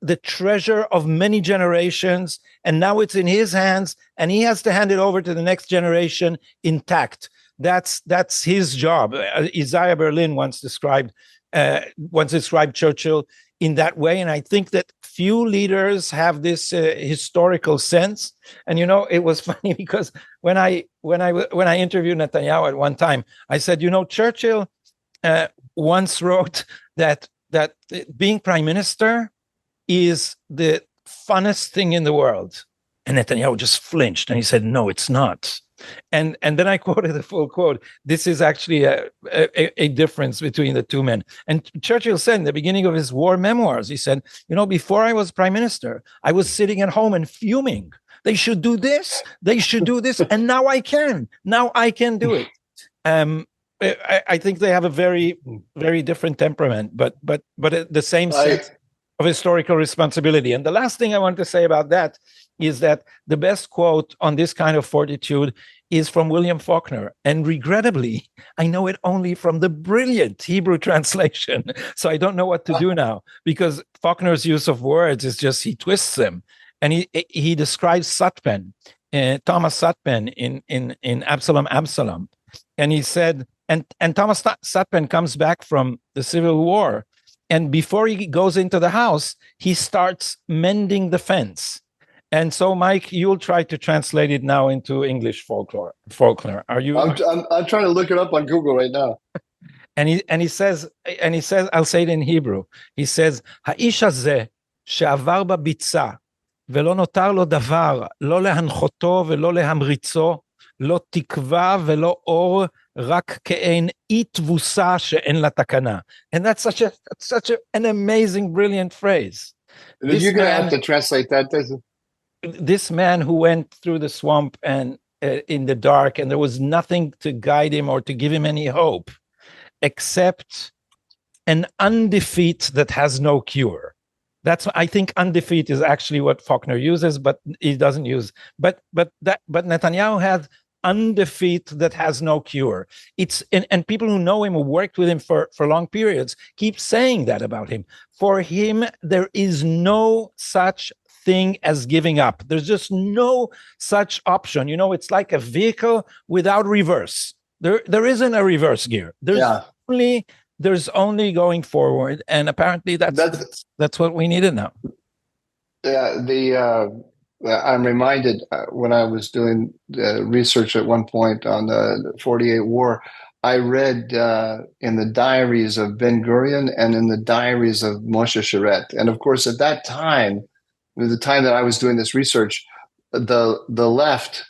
the treasure of many generations, and now it's in his hands, and he has to hand it over to the next generation intact. That's his job. Isaiah Berlin once described Churchill in that way, and I think that few leaders have this historical sense. And it was funny because when I interviewed Netanyahu at one time, I said, Churchill once wrote that being prime minister is the funnest thing in the world. And Netanyahu just flinched and he said, no, it's not. And then I quoted the full quote. This is actually a difference between the two men. And Churchill said in the beginning of his war memoirs, he said, before I was prime minister, I was sitting at home and fuming. They should do this. They should do this. And now I can. Now I can do it. I think they have a very, very different temperament, but the same sense of historical responsibility. And the last thing I want to say about that is that the best quote on this kind of fortitude is from William Faulkner. And regrettably, I know it only from the brilliant Hebrew translation. So I don't know what to do now, because Faulkner's use of words is just, he twists them. And he describes Satpan, Thomas Satpan in Absalom. And he said, and Thomas Satpan comes back from the Civil War. And before he goes into the house, he starts mending the fence. And so, Mike, you'll try to translate it now into English folklore. Are you? I'm trying to look it up on Google right now. And he says, I'll say it in Hebrew. He says, "Ha'ish hazeh she'avar b'bitza ve'lo notar lo davar lo lehanchoto ve'lo lehamritzo lo tikva ve'lo or rak ke'en itvusa she'en la takana." And that's such an amazing, brilliant phrase. You're going to have to translate that. This man who went through the swamp and in the dark, and there was nothing to guide him or to give him any hope except an undefeat that has no cure. I think undefeat is actually what Faulkner uses, but he doesn't use. But Netanyahu had undefeat that has no cure. And people who know him, who worked with him for long periods, keep saying that about him. For him, there is no such thing as giving up. There's just no such option. It's like a vehicle without reverse. There isn't a reverse gear. There's only going forward, and apparently that's what we needed now. Yeah, I'm reminded when I was doing research at one point on the 48 war, I read in the diaries of Ben Gurion and in the diaries of Moshe Sheret. And of course, at that time, the time that I was doing this research, the left,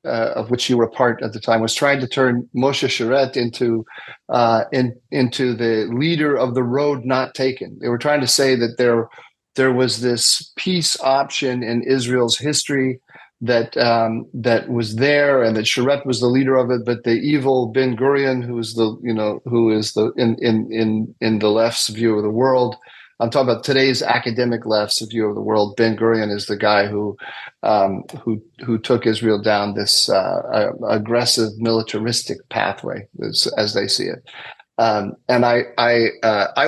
of which you were part at the time, was trying to turn Moshe Sheret into the leader of the road not taken. They were trying to say that there was this peace option in Israel's history that was there, and that Sheret was the leader of it, but the evil Ben Gurion, who is in the left's view of the world. I'm talking about today's academic left's view of the world. Ben Gurion is the guy who took Israel down this aggressive militaristic pathway, as they see it. And I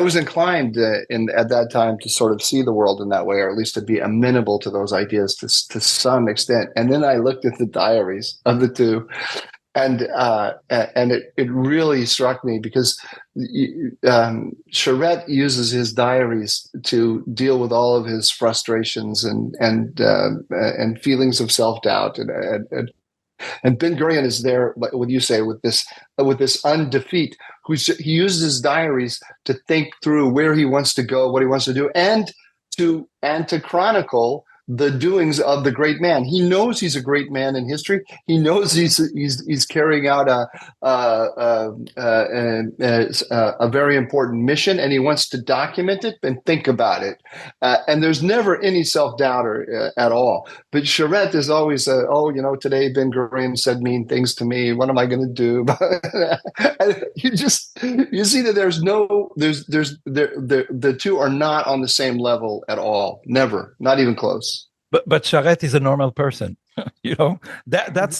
was inclined at that time to sort of see the world in that way, or at least to be amenable to those ideas to some extent. And then I looked at the diaries of the two, and it really struck me, because Sheret uses his diaries to deal with all of his frustrations and feelings of self-doubt, and Ben Gurion is there, like what you say, with this undefeat. He uses his diaries to think through where he wants to go, what he wants to do, and to chronicle the doings of the great man. He knows he's a great man in history. He knows he's carrying out a very important mission, and he wants to document it and think about it. And there's never any self-doubter at all. But Sheret is always, today Ben Gurion said mean things to me. What am I going to do? You see that the two are not on the same level at all. Never, not even close. But Sheret is a normal person. These are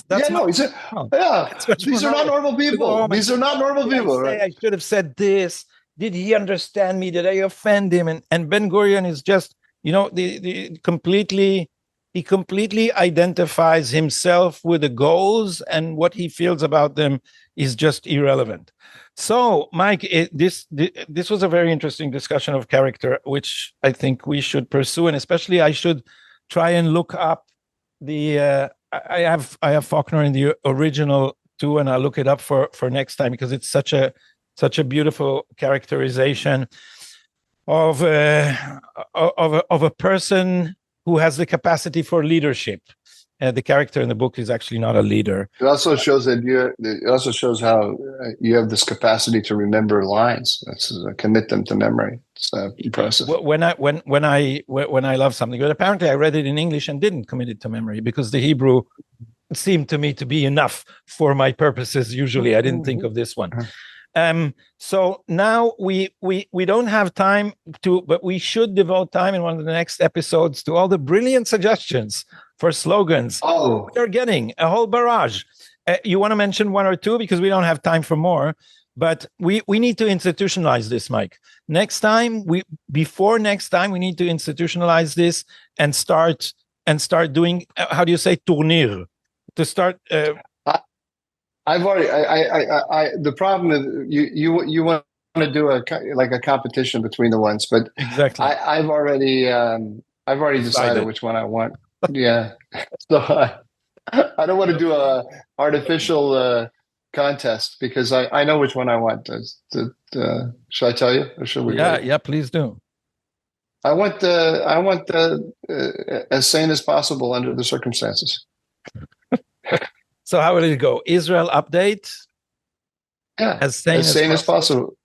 not normal people. These are not normal people. Right? I should have said this. Did he understand me? Did I offend him? And Ben Gurion is just, he completely identifies himself with the goals, and what he feels about them is just irrelevant. So, Mike, this was a very interesting discussion of character, which I think we should pursue, and especially I should try and look up I have Faulkner in the original too, and I'll look it up for next time, because it's such a beautiful characterization of a person who has the capacity for leadership. the character in the book is actually not a leader. It also shows that it also shows how you have this capacity to remember lines. That's commit them to memory. It's impressive. When I love something, but apparently I read it in English and didn't commit it to memory because the Hebrew seemed to me to be enough for my purposes. Usually, I didn't think of this one. So now we don't have time to, but we should devote time in one of the next episodes to all the brilliant suggestions for slogans. Oh, we're getting a whole barrage. You want to mention one or two because we don't have time for more, but we need to institutionalize this, Mike. Before next time, we need to institutionalize this and start doing, how do you say, tournir, to start. I've already. The problem is you want to do a competition between the ones, but exactly. I've already decided which one I want. Yeah, so I don't want to do a artificial contest because I know which one I want. Should I tell you, or should we? Yeah, please do. I want as sane as possible under the circumstances. So how will it go? Israel update? Yeah. As sane as possible.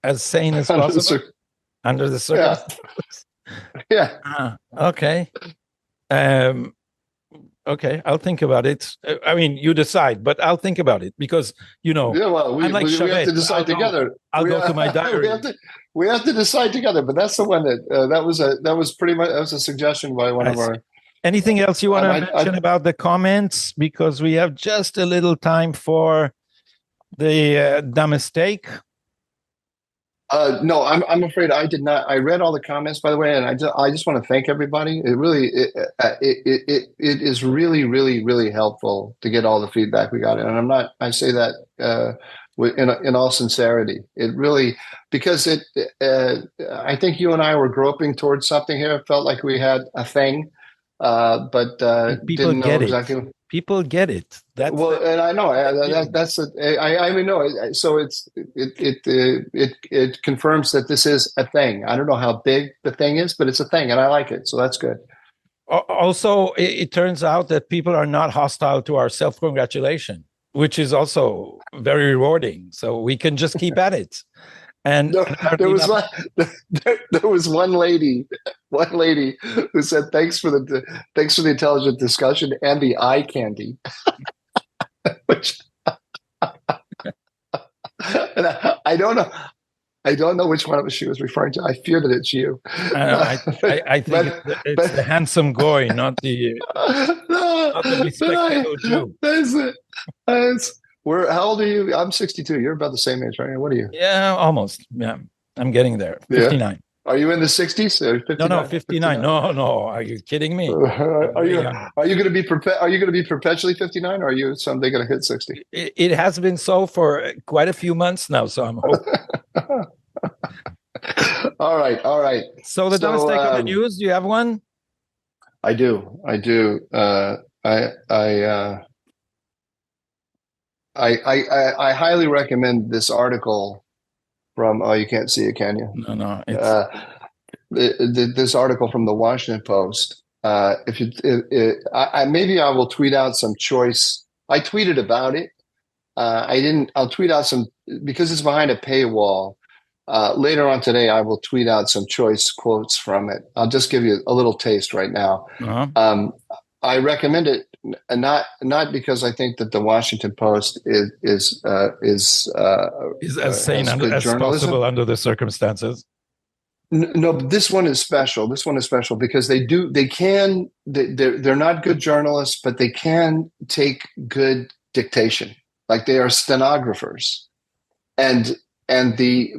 As sane as possible? Under the circumstances? Yeah. Okay. Okay, I'll think about it. I mean, you decide, but I'll think about it because, Yeah, well, we have to decide together. I'll go to my diary. We have to decide together, but that's the one that was pretty much, that was a suggestion by one of our... Anything else you want to mention about the comments? Because we have just a little time for the mistake. No, I'm afraid I did not. I read all the comments, by the way, and I just want to thank everybody. It is really, really, really helpful to get all the feedback we got, and I say that in all sincerity. It really, because I think you and I were groping towards something here. It felt like we had a thing. But people didn't know get exactly. It. People get it. And I know that's I mean, no. So it confirms that this is a thing. I don't know how big the thing is, but it's a thing, and I like it. So that's good. Also, it turns out that people are not hostile to our self-congratulation, which is also very rewarding. So we can just keep at it. And there was one lady who said thanks for the intelligent discussion and the eye candy. Which and I don't know which one of us she was referring to. I fear that it's you. I think it's the handsome goy, not the bespectacled Jew. That's it. How old are you? I'm 62. You're about the same age, right? What are you? Yeah, almost. Yeah, I'm getting there. 59. Yeah. Are you in the 60s? 59? No, 59. No. Are you kidding me? Are you going to be perpetually 59, or are you someday going to hit 60? It has been so for quite a few months now, so I'm hoping. All right. So the dumbest take on the news. Do you have one? I do. I highly recommend this article from. Oh, you can't see it, can you? No. This article from the Washington Post. Maybe I will tweet out some choice. I tweeted about it. I'll tweet out some because it's behind a paywall. Later on today, I will tweet out some choice quotes from it. I'll just give you a little taste right now. Uh-huh. I recommend it not because I think that the Washington Post is as sane as possible under the circumstances. No, this one is special. This one is special because they're not good journalists, but they can take good dictation. Like they are stenographers, and the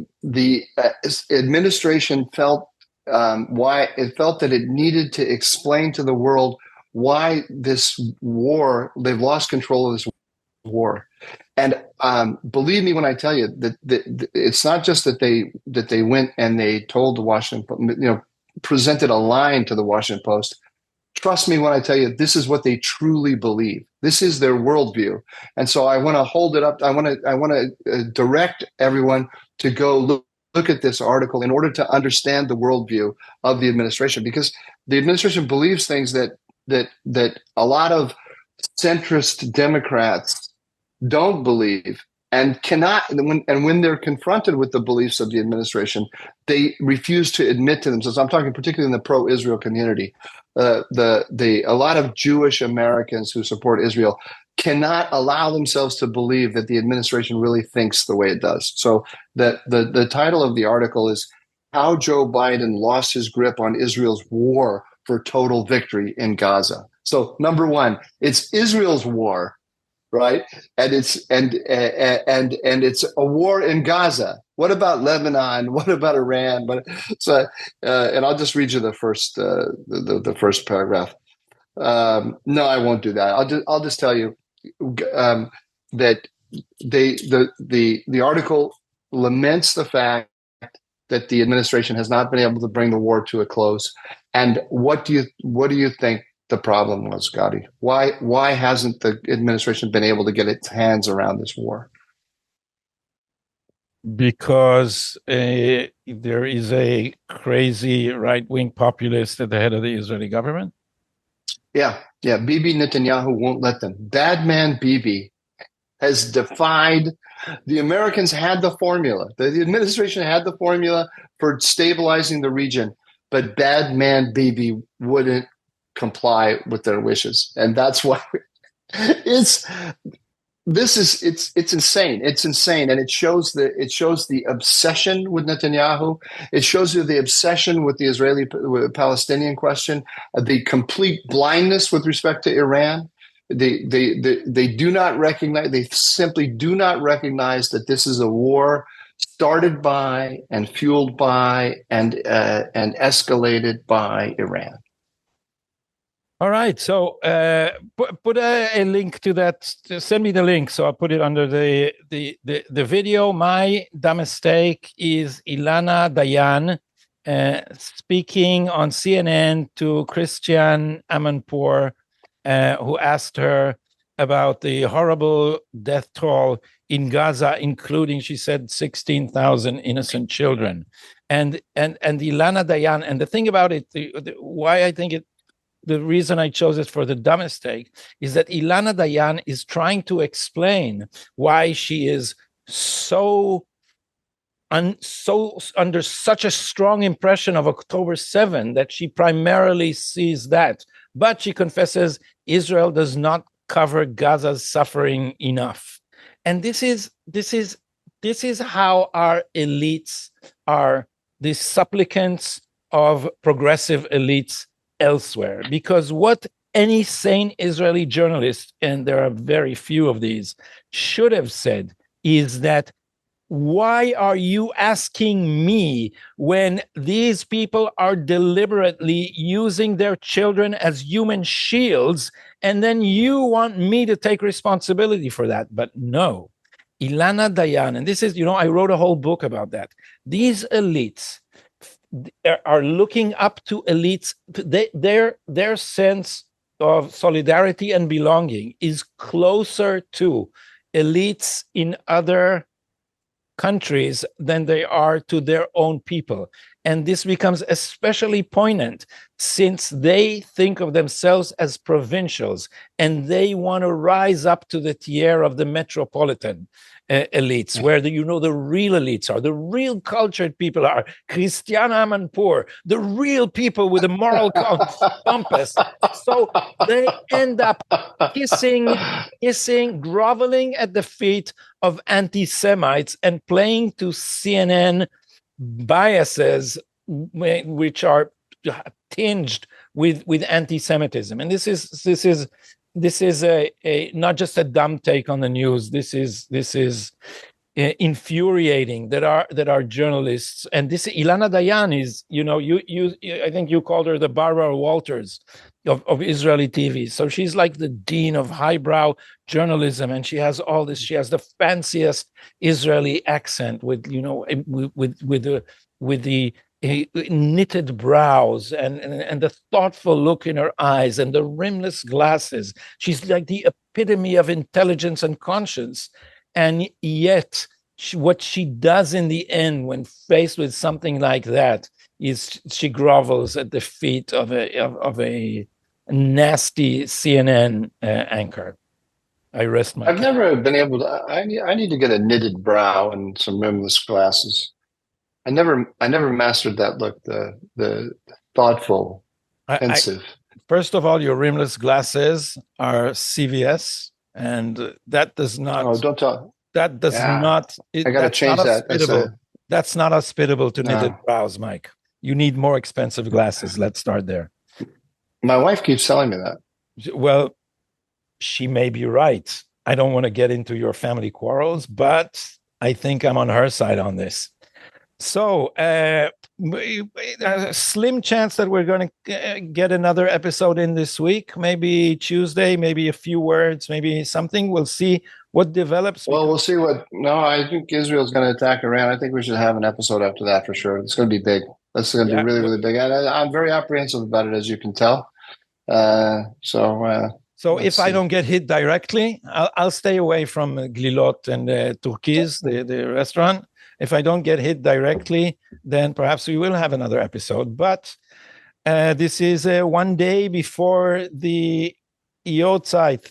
administration felt that it needed to explain to the world why this war, they've lost control of this war. And believe me when I tell you that it's not just that they went and they told the Washington, presented a line to the Washington Post. Trust me when I tell you, this is what they truly believe. This is their worldview. And so I want to hold it up. I want to direct everyone to go look at this article in order to understand the worldview of the administration, because the administration believes things that a lot of centrist Democrats don't believe and cannot, and when they're confronted with the beliefs of the administration, they refuse to admit to themselves. I'm talking particularly in the pro-Israel community. A lot of Jewish Americans who support Israel cannot allow themselves to believe that the administration really thinks the way it does. So the title of the article is How Joe Biden Lost His Grip on Israel's War for Total Victory in Gaza. So number one, it's Israel's war, right? And it's a war in Gaza. What about Lebanon? What about Iran? And I'll just read you the first paragraph. No, I won't do that. I'll just tell you that the article laments the fact that the administration has not been able to bring the war to a close. And what do you think the problem was, Gadi? Why hasn't the administration been able to get its hands around this war? Because there is a crazy right-wing populist at the head of the Israeli government? Yeah. Bibi Netanyahu won't let them. Bad man Bibi has defied. The Americans had the formula. The administration had the formula for stabilizing the region, but bad man Bibi wouldn't comply with their wishes, and that's why it's insane. It's insane, and it shows the obsession with Netanyahu. It shows you the obsession with the Israeli-Palestinian question, the complete blindness with respect to Iran. They do not recognize. They simply do not recognize that this is a war started by and fueled by and escalated by Iran. All right. So put a link to that. Send me the link, so I'll put it under the video. My mistake is Ilana Dayan speaking on CNN to Christian Amanpour, who asked her about the horrible death toll in Gaza, including, she said, 16,000 innocent children. And Ilana Dayan, and the thing about it, why I think the reason I chose it for the mistake is that Ilana Dayan is trying to explain why she is so under such a strong impression of October 7 that she primarily sees that. But she confesses Israel does not cover Gaza's suffering enough. And this is how our elites are the supplicants of progressive elites elsewhere. Because what any sane Israeli journalist, and there are very few of these, should have said is that, why are you asking me when these people are deliberately using their children as human shields, and then you want me to take responsibility for that? But no, Ilana Dayan, and this is, I wrote a whole book about that. These elites are looking up to elites. Their sense of solidarity and belonging is closer to elites in other countries than they are to their own people. And this becomes especially poignant since they think of themselves as provincials and they want to rise up to the tier of the metropolitan elites, where the real elites are, the real cultured people are, Christian Amanpour, the real people with a moral compass. So they end up kissing, groveling at the feet of anti-Semites and playing to CNN biases which are tinged with anti-Semitism. And this is a not just a dumb take on the news. This is infuriating that our journalists, and this Ilana Dayan is, I think you called her the Barbara Walters of Israeli TV. So she's like the dean of highbrow journalism, and she has all this. She has the fanciest Israeli accent with the knitted brows and the thoughtful look in her eyes and the rimless glasses. She's like the epitome of intelligence and conscience. And yet what she does in the end when faced with something like that is she grovels at the feet of a nasty CNN anchor. I rest my I've case. never been able to. I need to get a knitted brow and some rimless glasses. I never mastered that look. The thoughtful, pensive. First of all, your rimless glasses are CVS, and that does not. Oh, don't talk. That does not. I got to change that. That's not hospitable to knitted brows, Mike. You need more expensive glasses. Let's start there. My wife keeps telling me that. Well, she may be right. I don't want to get into your family quarrels, but I think I'm on her side on this. So, a slim chance that we're going to get another episode in this week, maybe Tuesday, maybe a few words, maybe something. We'll see what develops. Well, we'll see what. No, I think Israel's going to attack Iran. I think we should have an episode after that for sure. It's going to be big. That's going to be really, really big. I'm very apprehensive about it, as you can tell. So if I don't get hit directly, I'll stay away from Glilot and Turkiz, the restaurant. If I don't get hit directly, then perhaps we will have another episode. But this is one day before the Yotzeit,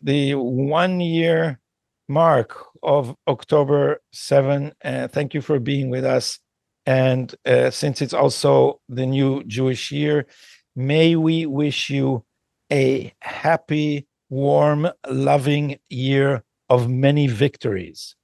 the 1 year mark of October 7. Thank you for being with us. And since it's also the new Jewish year, may we wish you a happy, warm, loving year of many victories.